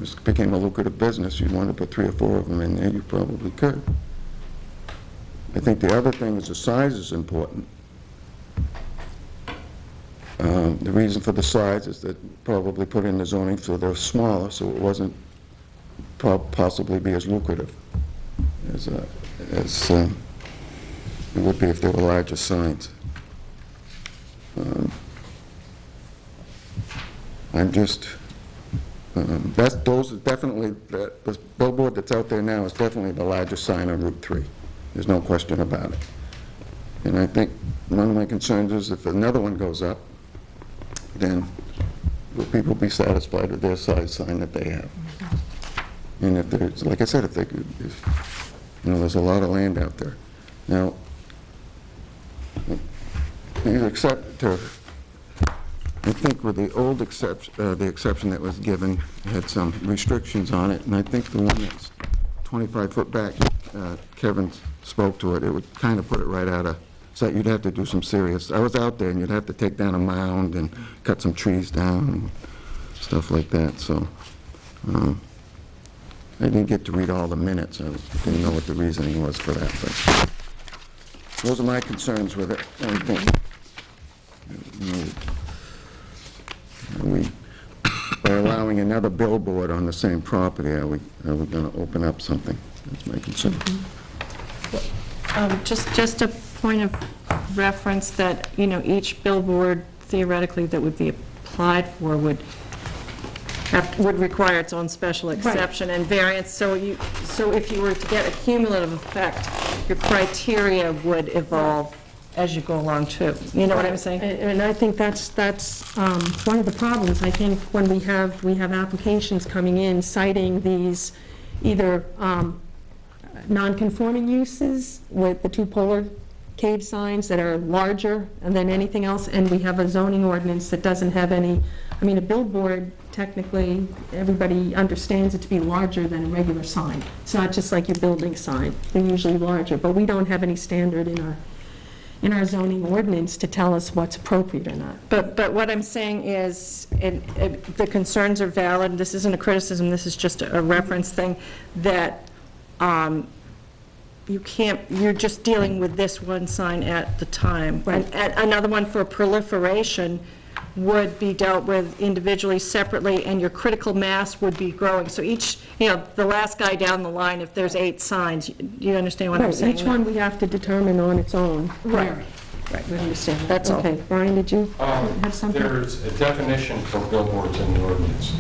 it became a lucrative business, you'd want to put 3 or 4 of them in there, you probably could. I think the other thing is the size is important. The reason for the size is that probably put in the zoning so they're smaller, so it wasn't possibly be as lucrative as it would be if they were larger signs. I'm just, those are definitely, the billboard that's out there now is definitely the largest sign on Route 3. There's no question about it. And I think one of my concerns is if another one goes up, then will people be satisfied with their size sign that they have? And if there's, like I said, there's a lot of land out there. Now, I think with the old exception, the exception that was given had some restrictions on it, and I think the one that's 25 foot back, Kevin spoke to it, it would kind of put it right out of, so you'd have to do some serious, I was out there and you'd have to take down a mound and cut some trees down and stuff like that, so I didn't get to read all the minutes, I didn't know what the reasoning was for that, but those are my concerns with it. I think, by allowing another billboard on the same property, are we going to open up something? That's my concern. Just a point of reference that, each billboard theoretically that would be applied for would require its own special exception and variance. So if you were to get a cumulative effect, your criteria would evolve as you go along too. You know what I'm saying? And I think that's one of the problems. I think when we have applications coming in citing these either non-conforming uses with the 2 polar cave signs that are larger than anything else, and we have a zoning ordinance that doesn't have any, I mean, a billboard, technically, everybody understands it to be larger than a regular sign. It's not just like your building sign. They're usually larger, but we don't have any standard in our zoning ordinance to tell us what's appropriate or not. But what I'm saying is, the concerns are valid. This isn't a criticism, this is just a reference thing, that you're just dealing with this one sign at the time. Right. And another one for proliferation would be dealt with individually, separately, and your critical mass would be growing. So each, the last guy down the line, if there's 8 signs, you understand what I'm Right, saying? each one we have to determine on its own. Right. Right, we understand. That's all. Okay, Brian, did you have something? There's a definition for billboards in the ordinance.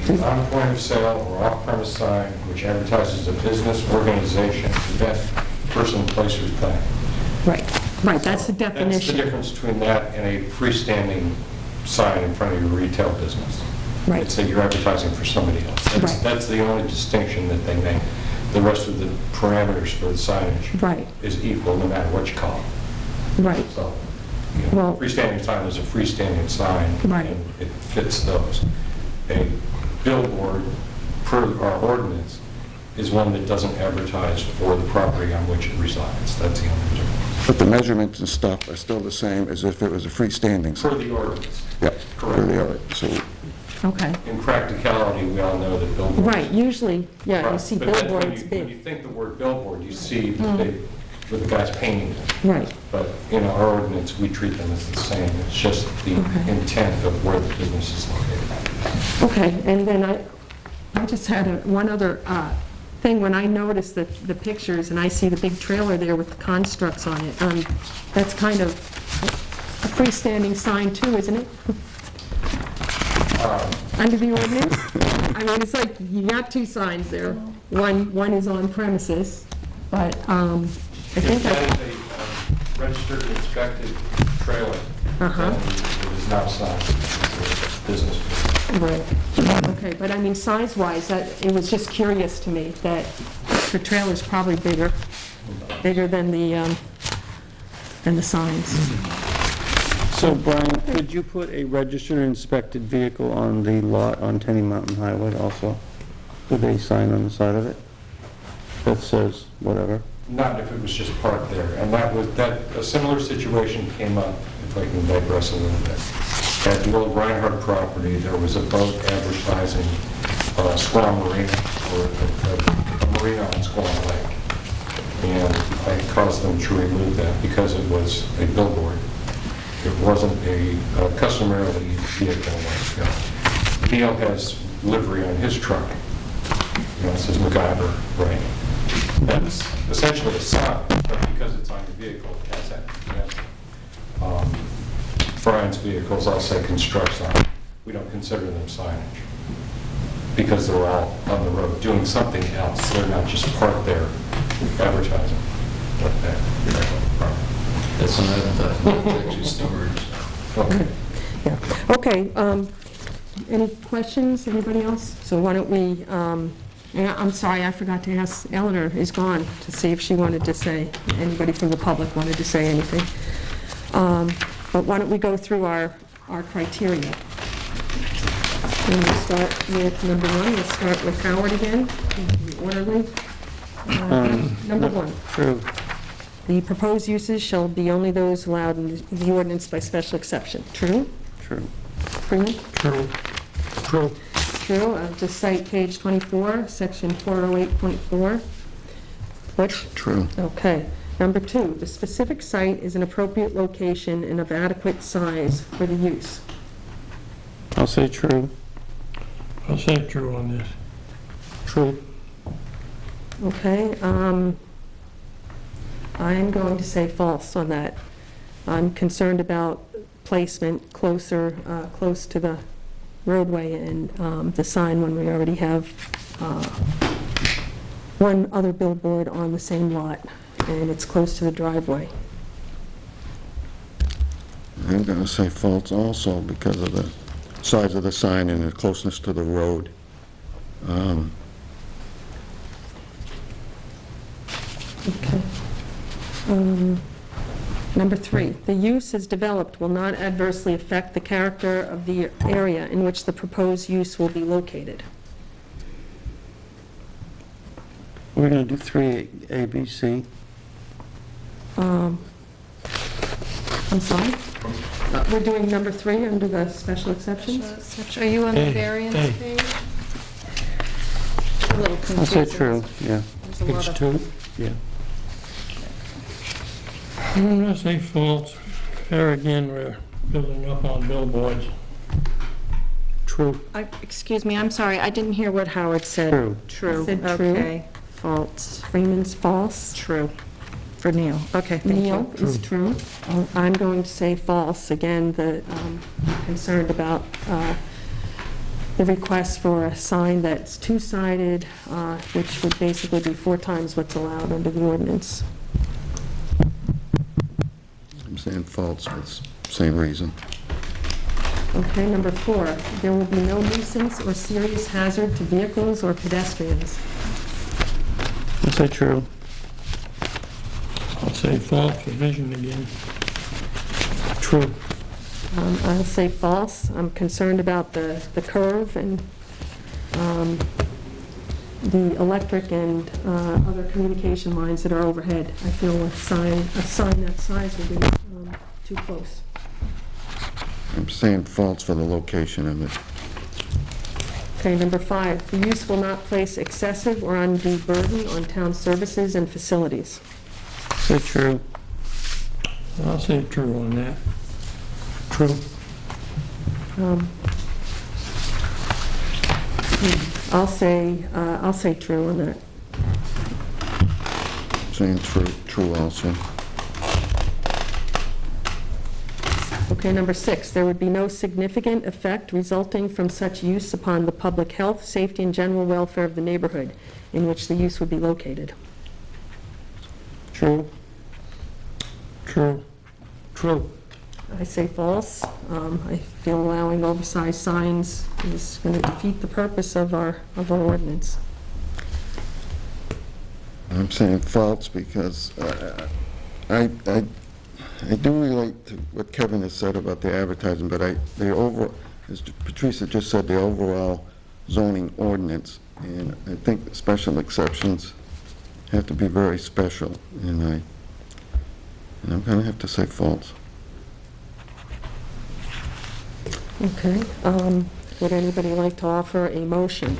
An on-point of sale or off-premise sign which advertises a business, organization, event, person, place, or thing. Right, that's the That's the definition. difference between that and a freestanding sign in front of your retail business. Right. It's that you're advertising for somebody else. Right. That's the only distinction that they make. The rest of the parameters for the signage Right, is equal no matter what you call it. right, So, Well- freestanding sign is a freestanding sign. Right. And it fits those. A billboard, per our ordinance, is one that doesn't advertise for the property on which it resides. That's the only difference. But the measurements and stuff are still the same as if it was a freestanding For sign. the ordinance. Yep. Correct. They are. So okay. In practicality, we all know that billboards. Right, usually, yeah, you Right. see But then billboards when you big. think the word billboard, you see with the guys painting it. Right, But in our ordinance, we treat them as the same. It's just the Okay. intent of where the business is located. okay, and then I just had one other thing, when I noticed the pictures and I see the big trailer there with the constructs on it, that's kind of a freestanding sign too, isn't it? Under the ordinance? I mean, it's like, you got 2 signs there. One is on premises, but I think If that is a registered and inspected trailer, then it is not signed. It's a business. Right, okay, but I mean, size-wise, it was just curious to me that the trailer's probably bigger than the signs. So Brian, could you put a registered and inspected vehicle on the lot on Tenny Mountain Highway also? With a sign on the side of it that says whatever? Not if it was just parked there. And a similar situation came up, if I can digress a little bit. At the old Reinhardt property, there was a boat advertising Squaw Marina, or a marina on Squaw Lake. And I caused them to remove that because it was a billboard. It wasn't a customarily vehicle. Neil has livery on his truck. It says MacGyver, right? That's essentially a sign, but because it's on your vehicle, it has that. Brian's vehicles, I'll say constructs on. We don't consider them signage because they're all on the road doing something else. They're not just parked there advertising. That's not actually storage. Okay. Yeah, okay, any questions, anybody else? So why don't we, yeah, I'm sorry, I forgot to ask, Eleanor is gone, to see if she wanted to say, anybody from the public wanted to say anything. But why don't we go through our criteria? And we'll start with number 1, let's start with Howard again, orderly. Number 1. True. The proposed uses shall be only those allowed in the ordinance by special exception. True? True. Freeman? True. True. True. I'll just cite page 24, section 408.4. Butch? true. Okay. Number 2, the specific site is an appropriate location and of adequate size for the use. I'll say true. I'll say true on this. True. Okay. I'm going to say false on that. I'm concerned about placement close to the roadway and the sign when we already have one other billboard on the same lot, and it's close to the driveway. I'm going to say false also because of the size of the sign and the closeness to the road. Okay. Number 3, the use as developed will not adversely affect the character of the area in which the proposed use will be located. We're going to do 3, A, B, C. I'm sorry? We're doing number 3 under the special exceptions? Are you on the Hey, variance hey. page? A little I'll say confusing. true, yeah. There's a lot Page of- 2. Yeah. I'm going to say false. There again, we're building up on billboards. True. Excuse me, I'm sorry, I didn't hear what Howard said. True. True, I said true. okay. False. Freeman's false. True. For Neil, okay, thank Neil you. is true. I'm going to say false. Again, concerned about the request for a sign that's two-sided, which would basically be 4 times what's allowed under the ordinance. I'm saying false for the same reason. Okay, number 4, there will be no nuisance or serious hazard to vehicles or pedestrians. I'll say true. I'll say false for vision again. True. I'll say false. I'm concerned about the curve and the electric and other communication lines that are overhead. I feel a sign that size would be too close. I'm saying false for the location of it. Okay, number 5, the use will not place excessive or undue burden on town services and facilities. Say true. I'll say true on that. True. I'll say true on that. Saying true also. Okay, number 6, there would be no significant effect resulting from such use upon the public health, safety, and general welfare of the neighborhood in which the use would be located. True. True. True. I say false. I feel allowing oversized signs is going to defeat the purpose of our ordinance. I'm saying false because I do relate to what Kevin has said about the advertising, but as Patricia just said, the overall zoning ordinance, and I think special exceptions have to be very special, and I'm going to have to say false. Okay. Would anybody like to offer a motion?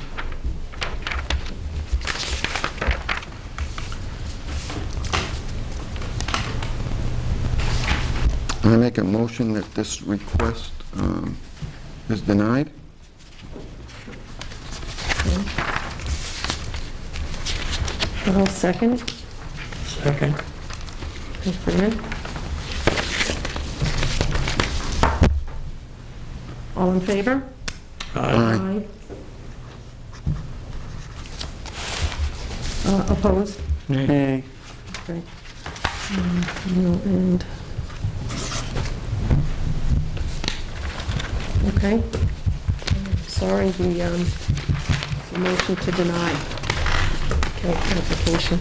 I make a motion that this request is denied. I'll second. Second. Okay, Freeman. All in favor? Aye. Opposed? Nay. Nay. Okay. No, and... Okay. Sorry, the motion to deny. Okay, application.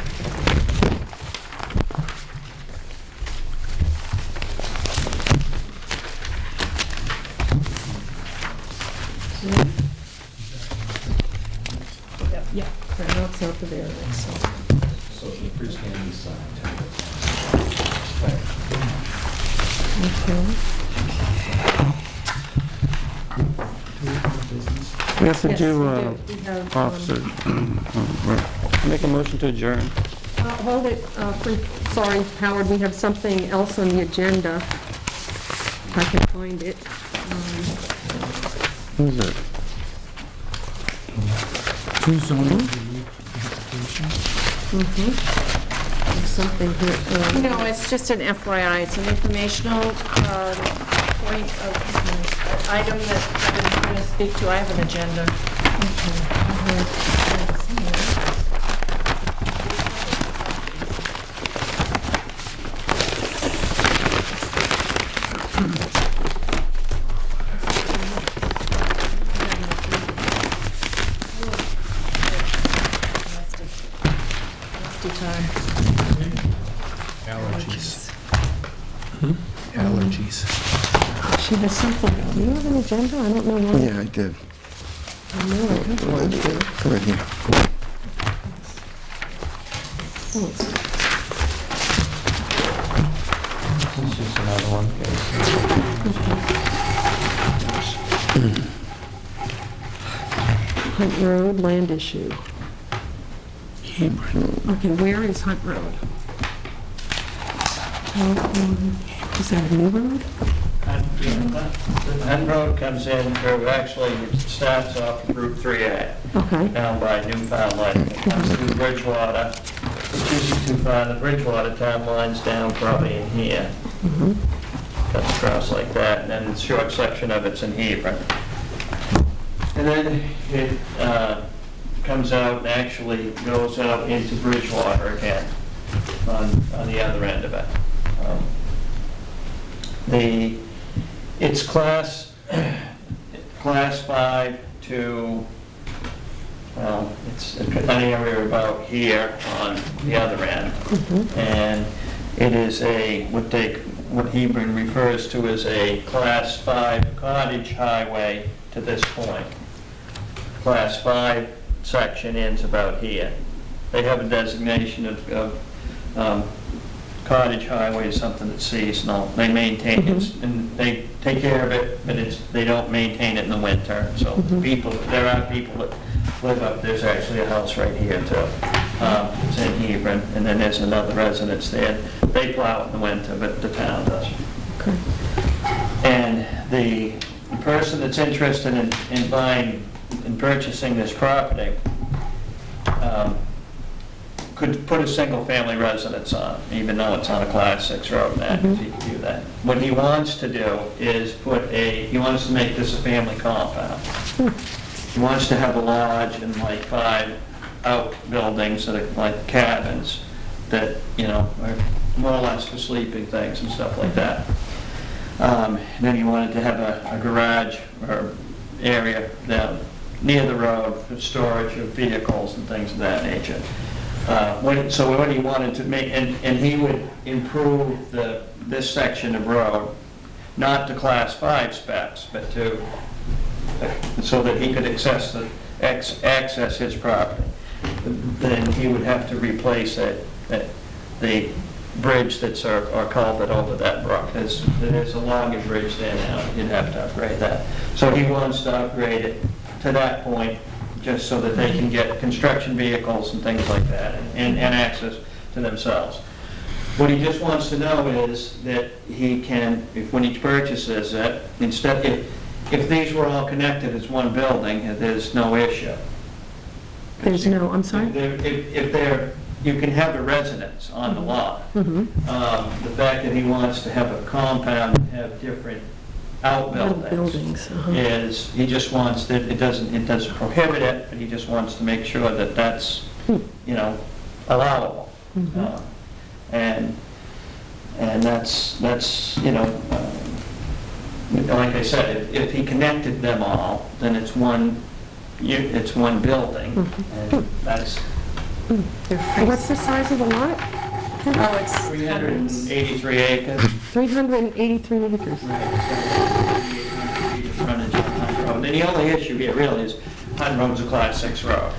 Yeah, right now it's not the variance, so. So the freestanding sign. Okay. We have to Yes, do we have, officer. Make a motion to adjourn. Hold it, sorry, Howard, we have something else on the agenda. If I can find it. Who's it? Two zoning relief applications. There's something here. No, it's just an FYI, it's an informational point of item that I'm going to speak to. I have an agenda. Nasty time. Allergies. Allergies. She has something. Do you have an agenda? I don't know what. Yeah, I did. I know I have one here. Right here. Oh, it's- This is just another one. Hunt Road land issue. Okay, where is Hunt Road? Is that a new road? Hunt Road comes in, or actually it starts off Route 3A, Okay, down by Newfoundland. It comes through Bridgewater, which isn't too far. The Bridgewater town line's down probably in here. Cuts across like that, and then a short section of it's in Hebron. And then it comes out and actually goes out into Bridgewater again on the other end of it. It's class 5 to, well, it's an area about here on the other end. And it is what Hebron refers to as a class 5 cottage highway to this point. Class 5 section ends about here. They have a designation of cottage highway is something that's seasonal. They maintain it, and they take care of it, but they don't maintain it in the winter. So there are people that live up, there's actually a house right here too. It's in Hebron, and then there's another residence there. They plow it in the winter, but the town does. okay. And the person that's interested in buying and purchasing this property could put a single-family residence on, even though it's on a Class 6 road now, he can do that. What he wants to do is he wants to make this a family compound. He wants to have a lodge and like 5 outbuildings that are like cabins that, are more or less for sleeping things and stuff like that. Then he wanted to have a garage or area down near the road for storage of vehicles and things of that nature. So what he wanted to make, and he would improve this section of road, not to Class 5 specs, but so that he could access his property. Then he would have to replace the bridge or culvert over that brook. There's a longer bridge there now. You'd have to upgrade that. So he wants to upgrade it to that point, just so that they can get construction vehicles and things like that, and access to themselves. What he just wants to know is that he can, when he purchases it, instead, if these were all connected as one building, there's no issue. There's no, I'm sorry? You can have a residence on the lot. The fact that he wants to have a compound and have different outbuildings is, he just wants that, it doesn't prohibit it, but he just wants to make sure that that's, allowable. And that's, like I said, if he connected them all, then it's one building, and that's What's the size of the lot? Oh, it's 383 acres. 383 acres. Frontage on Hunt Road. And the only issue here really is Hunt Road's a Class 6 road.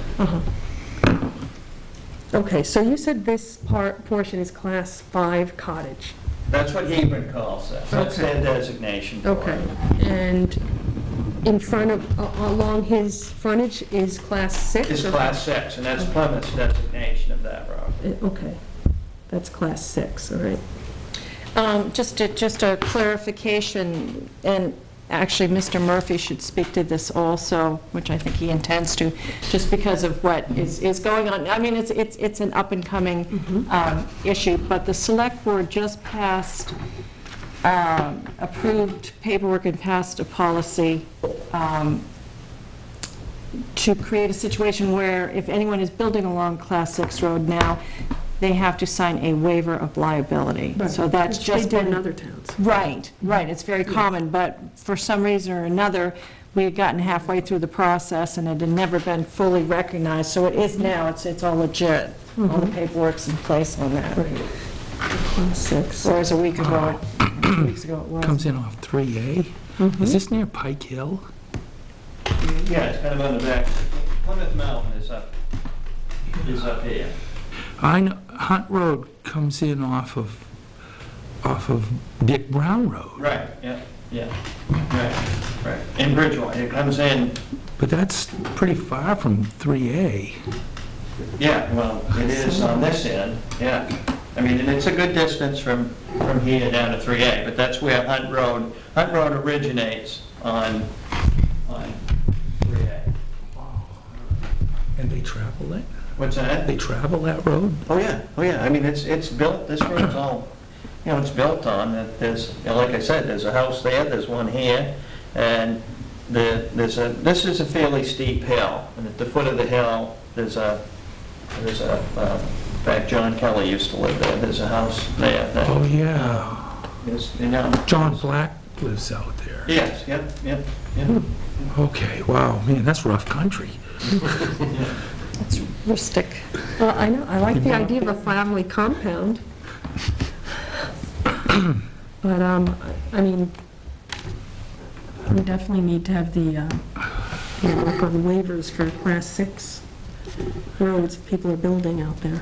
Okay, so you said this portion is Class 5 cottage. That's what Hebron calls it. That's their designation for Okay, it. and in front of, along his frontage is Class 6? It's Class 6, and that's Plymouth's designation of that road. Okay, that's Class 6, all right. Just a clarification, and actually, Mr. Murphy should speak to this also, which I think he intends to, just because of what is going on. I mean, it's an up-and-coming issue, but the Select Board just passed, approved paperwork and passed a policy to create a situation where if anyone is building along Class 6 road now, they have to sign a waiver of liability. Right. So that's Which just they do been... in other towns. Right, it's very common, but for some reason or another, we had gotten halfway through the process and it had never been fully recognized, so it is now, it's all legit. All the paperwork's in place on that. Right. Class 6. Whereas a week ago, 2 weeks ago it wasn't. Comes in off 3A. Is this near Pike Hill? Yeah, it's kind of on the back. Plymouth Mountain is up here. I know Hunt Road comes in off of Dick Brown Road. Right, yeah, right. In Bridgewater, it comes in, But that's pretty far from 3A. yeah, well, it is on this end, yeah. I mean, and it's a good distance from here down to 3A, but that's where Hunt Hunt Road originates on 3A. And they travel it? What's that? They travel that road? Oh, yeah, oh, yeah, I mean, it's built, this road's all, it's built on, that there's, like I said, there's a house there, there's one here, and this is a fairly steep hill, and at the foot of the hill, there's a, in fact, John Kelly used to live there, there's a house there. that Oh, yeah. is, John Black lives out there. Yes, yep. Okay, wow, man, that's rough country. It's rustic. Well, I know, I like the idea of a family compound. But, I mean, we definitely need to have the, work on waivers for Class 6 roads people are building out there.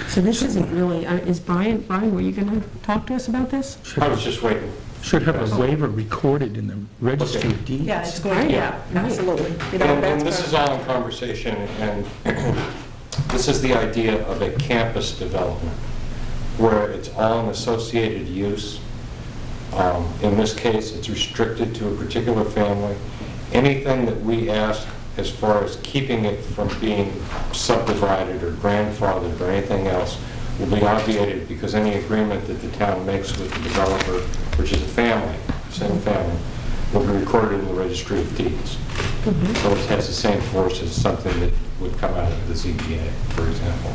So this isn't really, is Brian, were you going to talk to us about this? I was just waiting. Should have a waiver recorded in the registry of deeds. Yeah, it's going, yeah, absolutely. And this is all in conversation, and this is the idea of a campus development, where it's all an associated use. In this case, it's restricted to a particular family. Anything that we ask as far as keeping it from being subdivided or grandfathered or anything else will be obviated, because any agreement that the town makes with the developer, which is a family, same family, will be recorded in the registry of deeds. So it has the same force as something that would come out of the ZBA, for example.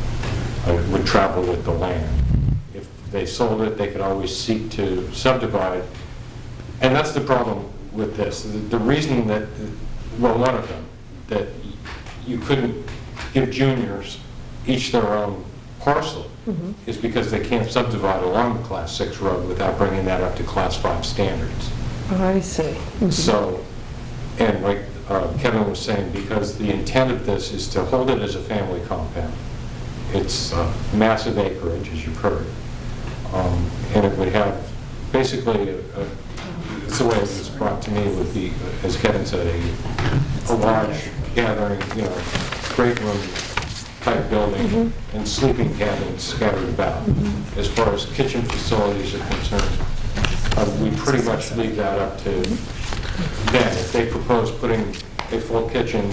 It would travel with the land. If they sold it, they could always seek to subdivide. And that's the problem with this. The reason that, well, one of them, that you couldn't give juniors each their own parcel is because they can't subdivide along the Class 6 road without bringing that up to Class 5 standards. Oh, I see. So, and like Kevin was saying, because the intent of this is to hold it as a family compound. It's massive acreage, as you've heard, and it would have basically, it's the way it was brought to me, would be, as Kevin said, a large gathering, great room type building and sleeping cabins scattered about. As far as kitchen facilities are concerned, we pretty much leave that up to them. If they propose putting a full kitchen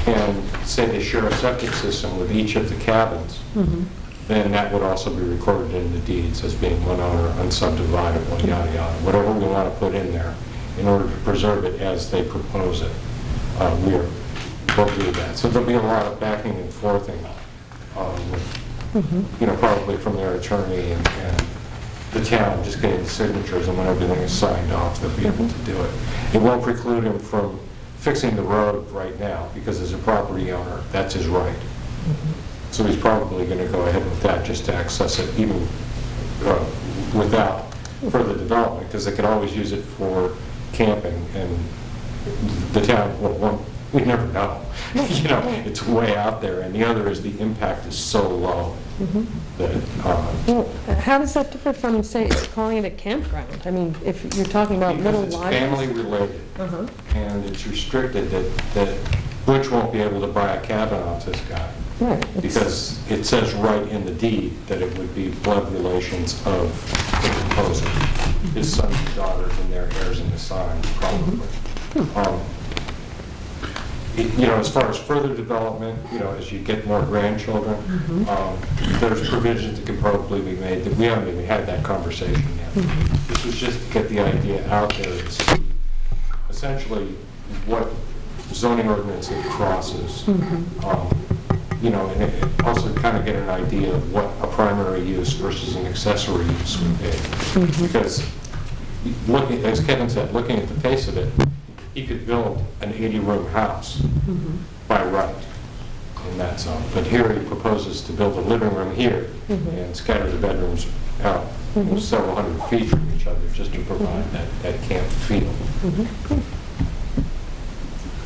and say they share a septic system with each of the cabins, then that would also be recorded in the deeds as being one owner, unsubdividable, yada yada. Whatever we want to put in there in order to preserve it as they propose it, we'll do that. So there'll be a lot of backing and forthing, probably from their attorney and the town, just getting the signatures, and when everything is signed off, they'll be able to do it. It won't preclude him from fixing the road right now, because as a property owner, that's his right. So he's probably going to go ahead with that just to access it, even without further development, because they could always use it for camping, and the town, well, we never know. It's way out there, and the other is the impact is so low that. Well, how does that differ from, say, calling it a campground? I mean, if you're talking about little Because it's lodges. family related, and it's restricted that Butch won't be able to buy a cabin off this guy. Right. Because it says right in the deed that it would be blood relations of the proposer, his sons and daughters and their heirs in the sign, probably. As far as further development, as you get more grandchildren, there's provisions that can probably be made that we haven't even had that conversation yet. This was just to get the idea out there and see essentially what zoning ordinance it crosses. And also kind of get an idea of what a primary use versus an accessory use would be. Because looking, as Kevin said, looking at the face of it, he could build an 80-room house by right in that zone. But here he proposes to build a living room here and scatter the bedrooms out several hundred feet from each other just to provide that camp feel.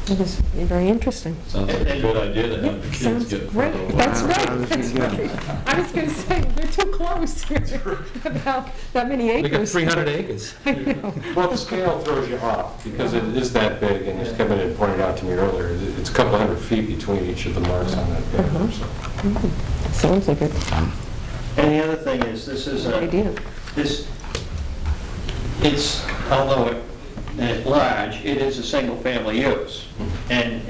It is very interesting. Sounds like a good idea to have the kids Sounds get great. further away. That's right, that's right. I was going to say, they're too close here, about that many acres. They got 300 acres. I know. Well, the scale throws you off because it is that big, and as Kevin had pointed out to me earlier, it's a couple hundred feet between each of the marks on that paper. So. Sounds like it. And the other thing is, this is a, idea. it's, although it's large, it is a single-family use. And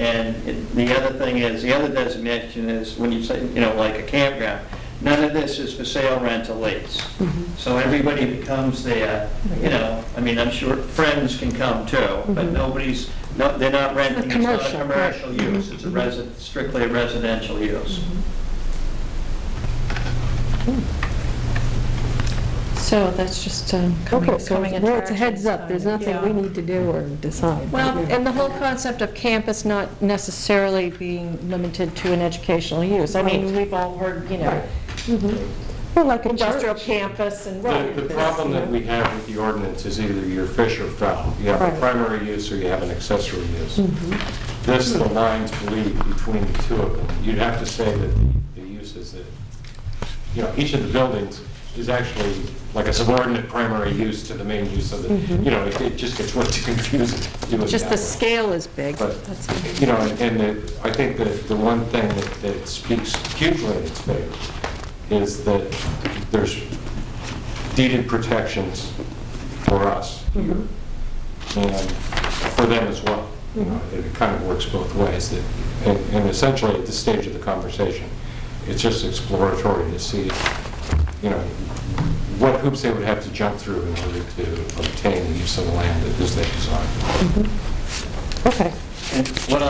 the other thing is, the other designation is, when you say, like a campground, none of this is for sale, rent, or lease. So everybody that comes there, I mean, I'm sure friends can come too, but they're not renting, it's not a commercial use, it's strictly a residential use. So that's just coming Okay, so coming it's into it's a heads up, action. there's nothing we need to do or decide. Well, and the whole concept of campus not necessarily being limited to an educational use. I mean, we've all heard, Well, like a industrial church. campus and. The problem that we have with the ordinance is either you're fish or fowl. You have a Right. primary use or you have an accessory use. Mm-hmm. This, the lines bleed between the two of them. You'd have to say that the uses that, each of the buildings is actually like a subordinate primary use to the main use of the, it just gets way too confusing. to do it Just that the way. scale is big. But, That's- I think that the one thing that speaks hugely in its favor is that there's deeded protections for us here, and for them as well. It kind of works both ways. And essentially, at this stage of the conversation, it's just exploratory to see, what hoops they would have to jump through in order to obtain the use of the land as they desire. Okay. And what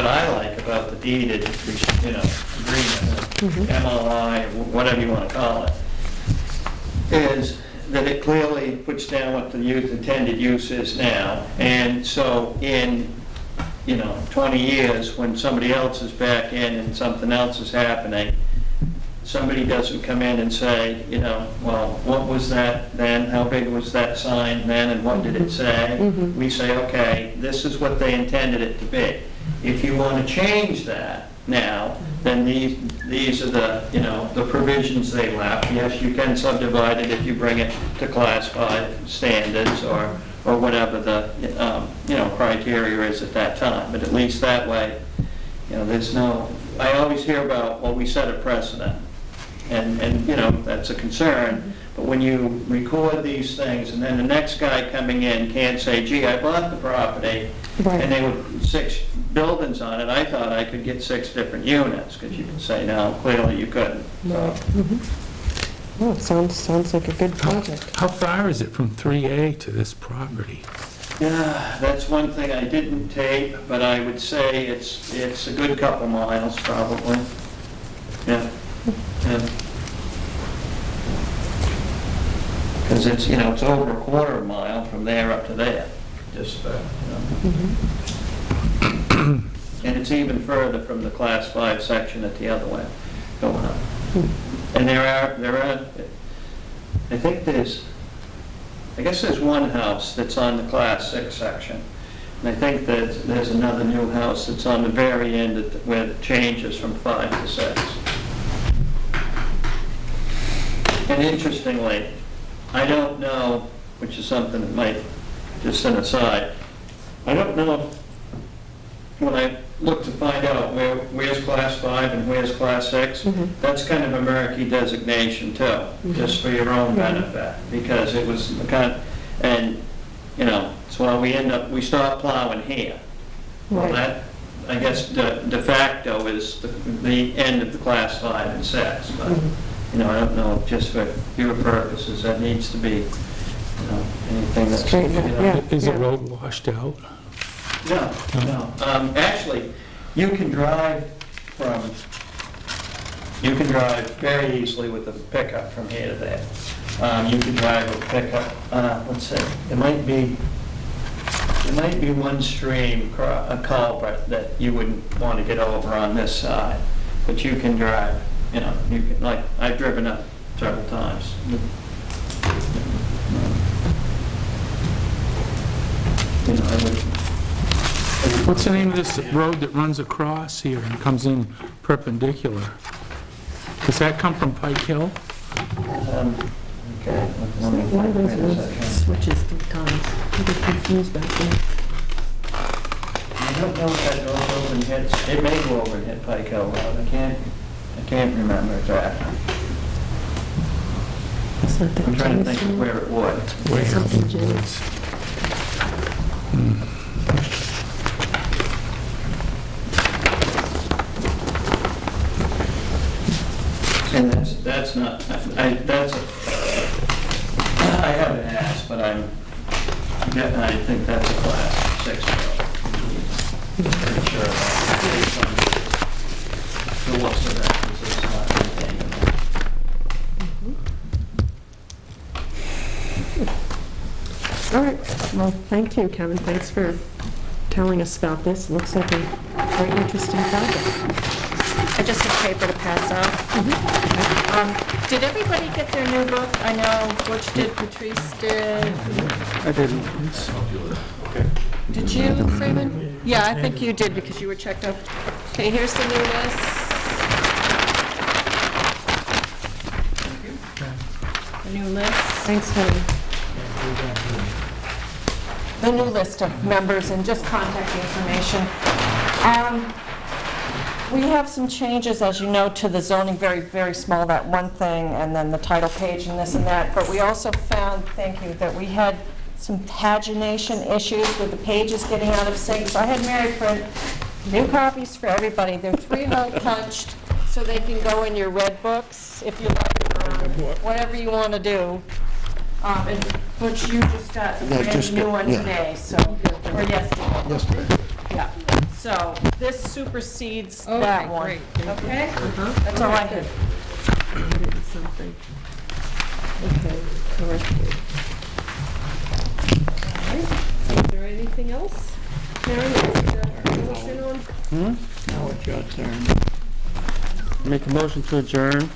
I like about the deeded, agreement, MLI, whatever you want to call it, is that it clearly puts down what the intended use is now. And so in, 20 years, when somebody else is back in and something else is happening, somebody doesn't come in and say, well, what was that then? How big was that sign then? And what did it say? We say, okay, this is what they intended it to be. If you want to change that now, then these are the provisions they left. Yes, you can subdivide it if you bring it to Class 5 standards or whatever the, criteria is at that time. But at least that way, there's no, I always hear about, well, we set a precedent. And that's a concern. But when you record these things, and then the next guy coming in can't say, gee, I bought the property, Right. and there were 6 buildings on it, I thought I could get 6 different units, because you can say, no, clearly you couldn't. So, Well, it sounds like a good project. How far is it from 3A to this property? yeah, that's one thing I didn't tape, but I would say it's a good couple miles, probably. Yeah. Because it's, it's over a quarter mile from there up to there, just, And it's even further from the Class 5 section at the other way, going up. And there are, I think I guess there's one house that's on the Class 6 section. And I think that there's another new house that's on the very end where it changes from 5 to 6. And interestingly, I don't know, which is something that might, just an aside, I don't know when I look to find out where's Class 5 and where's Class 6, that's kind of a murky designation too, just for your own benefit, because it was kind of, and, so we start plowing here. Well, that, I guess, de facto is the end of the Class 5 and 6, but, I don't know, just for your purposes, that needs to be, anything that's. Straighten out, yeah. Is the road washed out? No. Actually, you can drive very easily with a pickup from here to there. You can drive a pickup, let's see, there might be one stream, a culvert that you wouldn't want to get over on this side, but you can drive, you can, like, I've driven up several times. I would. What's the name of this road that runs across here and comes in perpendicular? Does that come from Pike Hill? Okay. One of those roads switches 3 times. I get confused back there. I don't know if that goes over and hits, it may go over and hit Pike Hill Road, I can't I can't remember exactly. It's not that I'm trying to think Jameson. of where it was. Way out in Something the Jameson. woods. And that's not, I haven't asked, but I think that's a class 6 road. Pretty sure of that, based on the looks of that, because it's not anything. All right, well, thank you, Kevin, thanks for telling us about this. Looks like a very interesting project. I just have paper to pass out. Did everybody get their new book? I know Butch did, Patrice did. I didn't. Did you, Freeman? Yeah, I think you did because you were checked out. Okay, here's the new list. The new list. Thanks, Helen. The new list of members and just contact information. We have some changes, as you know, to the zoning, very, very small, that one thing, and then the title page and this and that. But we also found, thank you, that we had some pagination issues with the pages getting out of sync. So I had Mary print new copies for everybody. They're 3-hole punched, so they can go in your red books if you like, whatever you want to do. And Butch, you just got a brand new one today, so, or yesterday. Yesterday. Yeah, so this supersedes that one. Okay? That's all I have. Something. Okay, corrected. All right, is there anything else? Mary, you want to fill us in on? Now it's your turn. Make a motion to adjourn.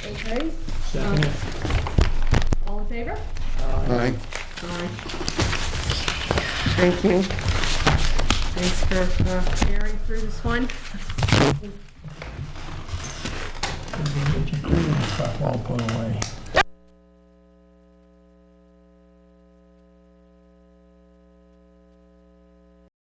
Okay, Second it. all in favor? All right. Aye. Thank you. Thanks for carrying through this one. Stuff all put away.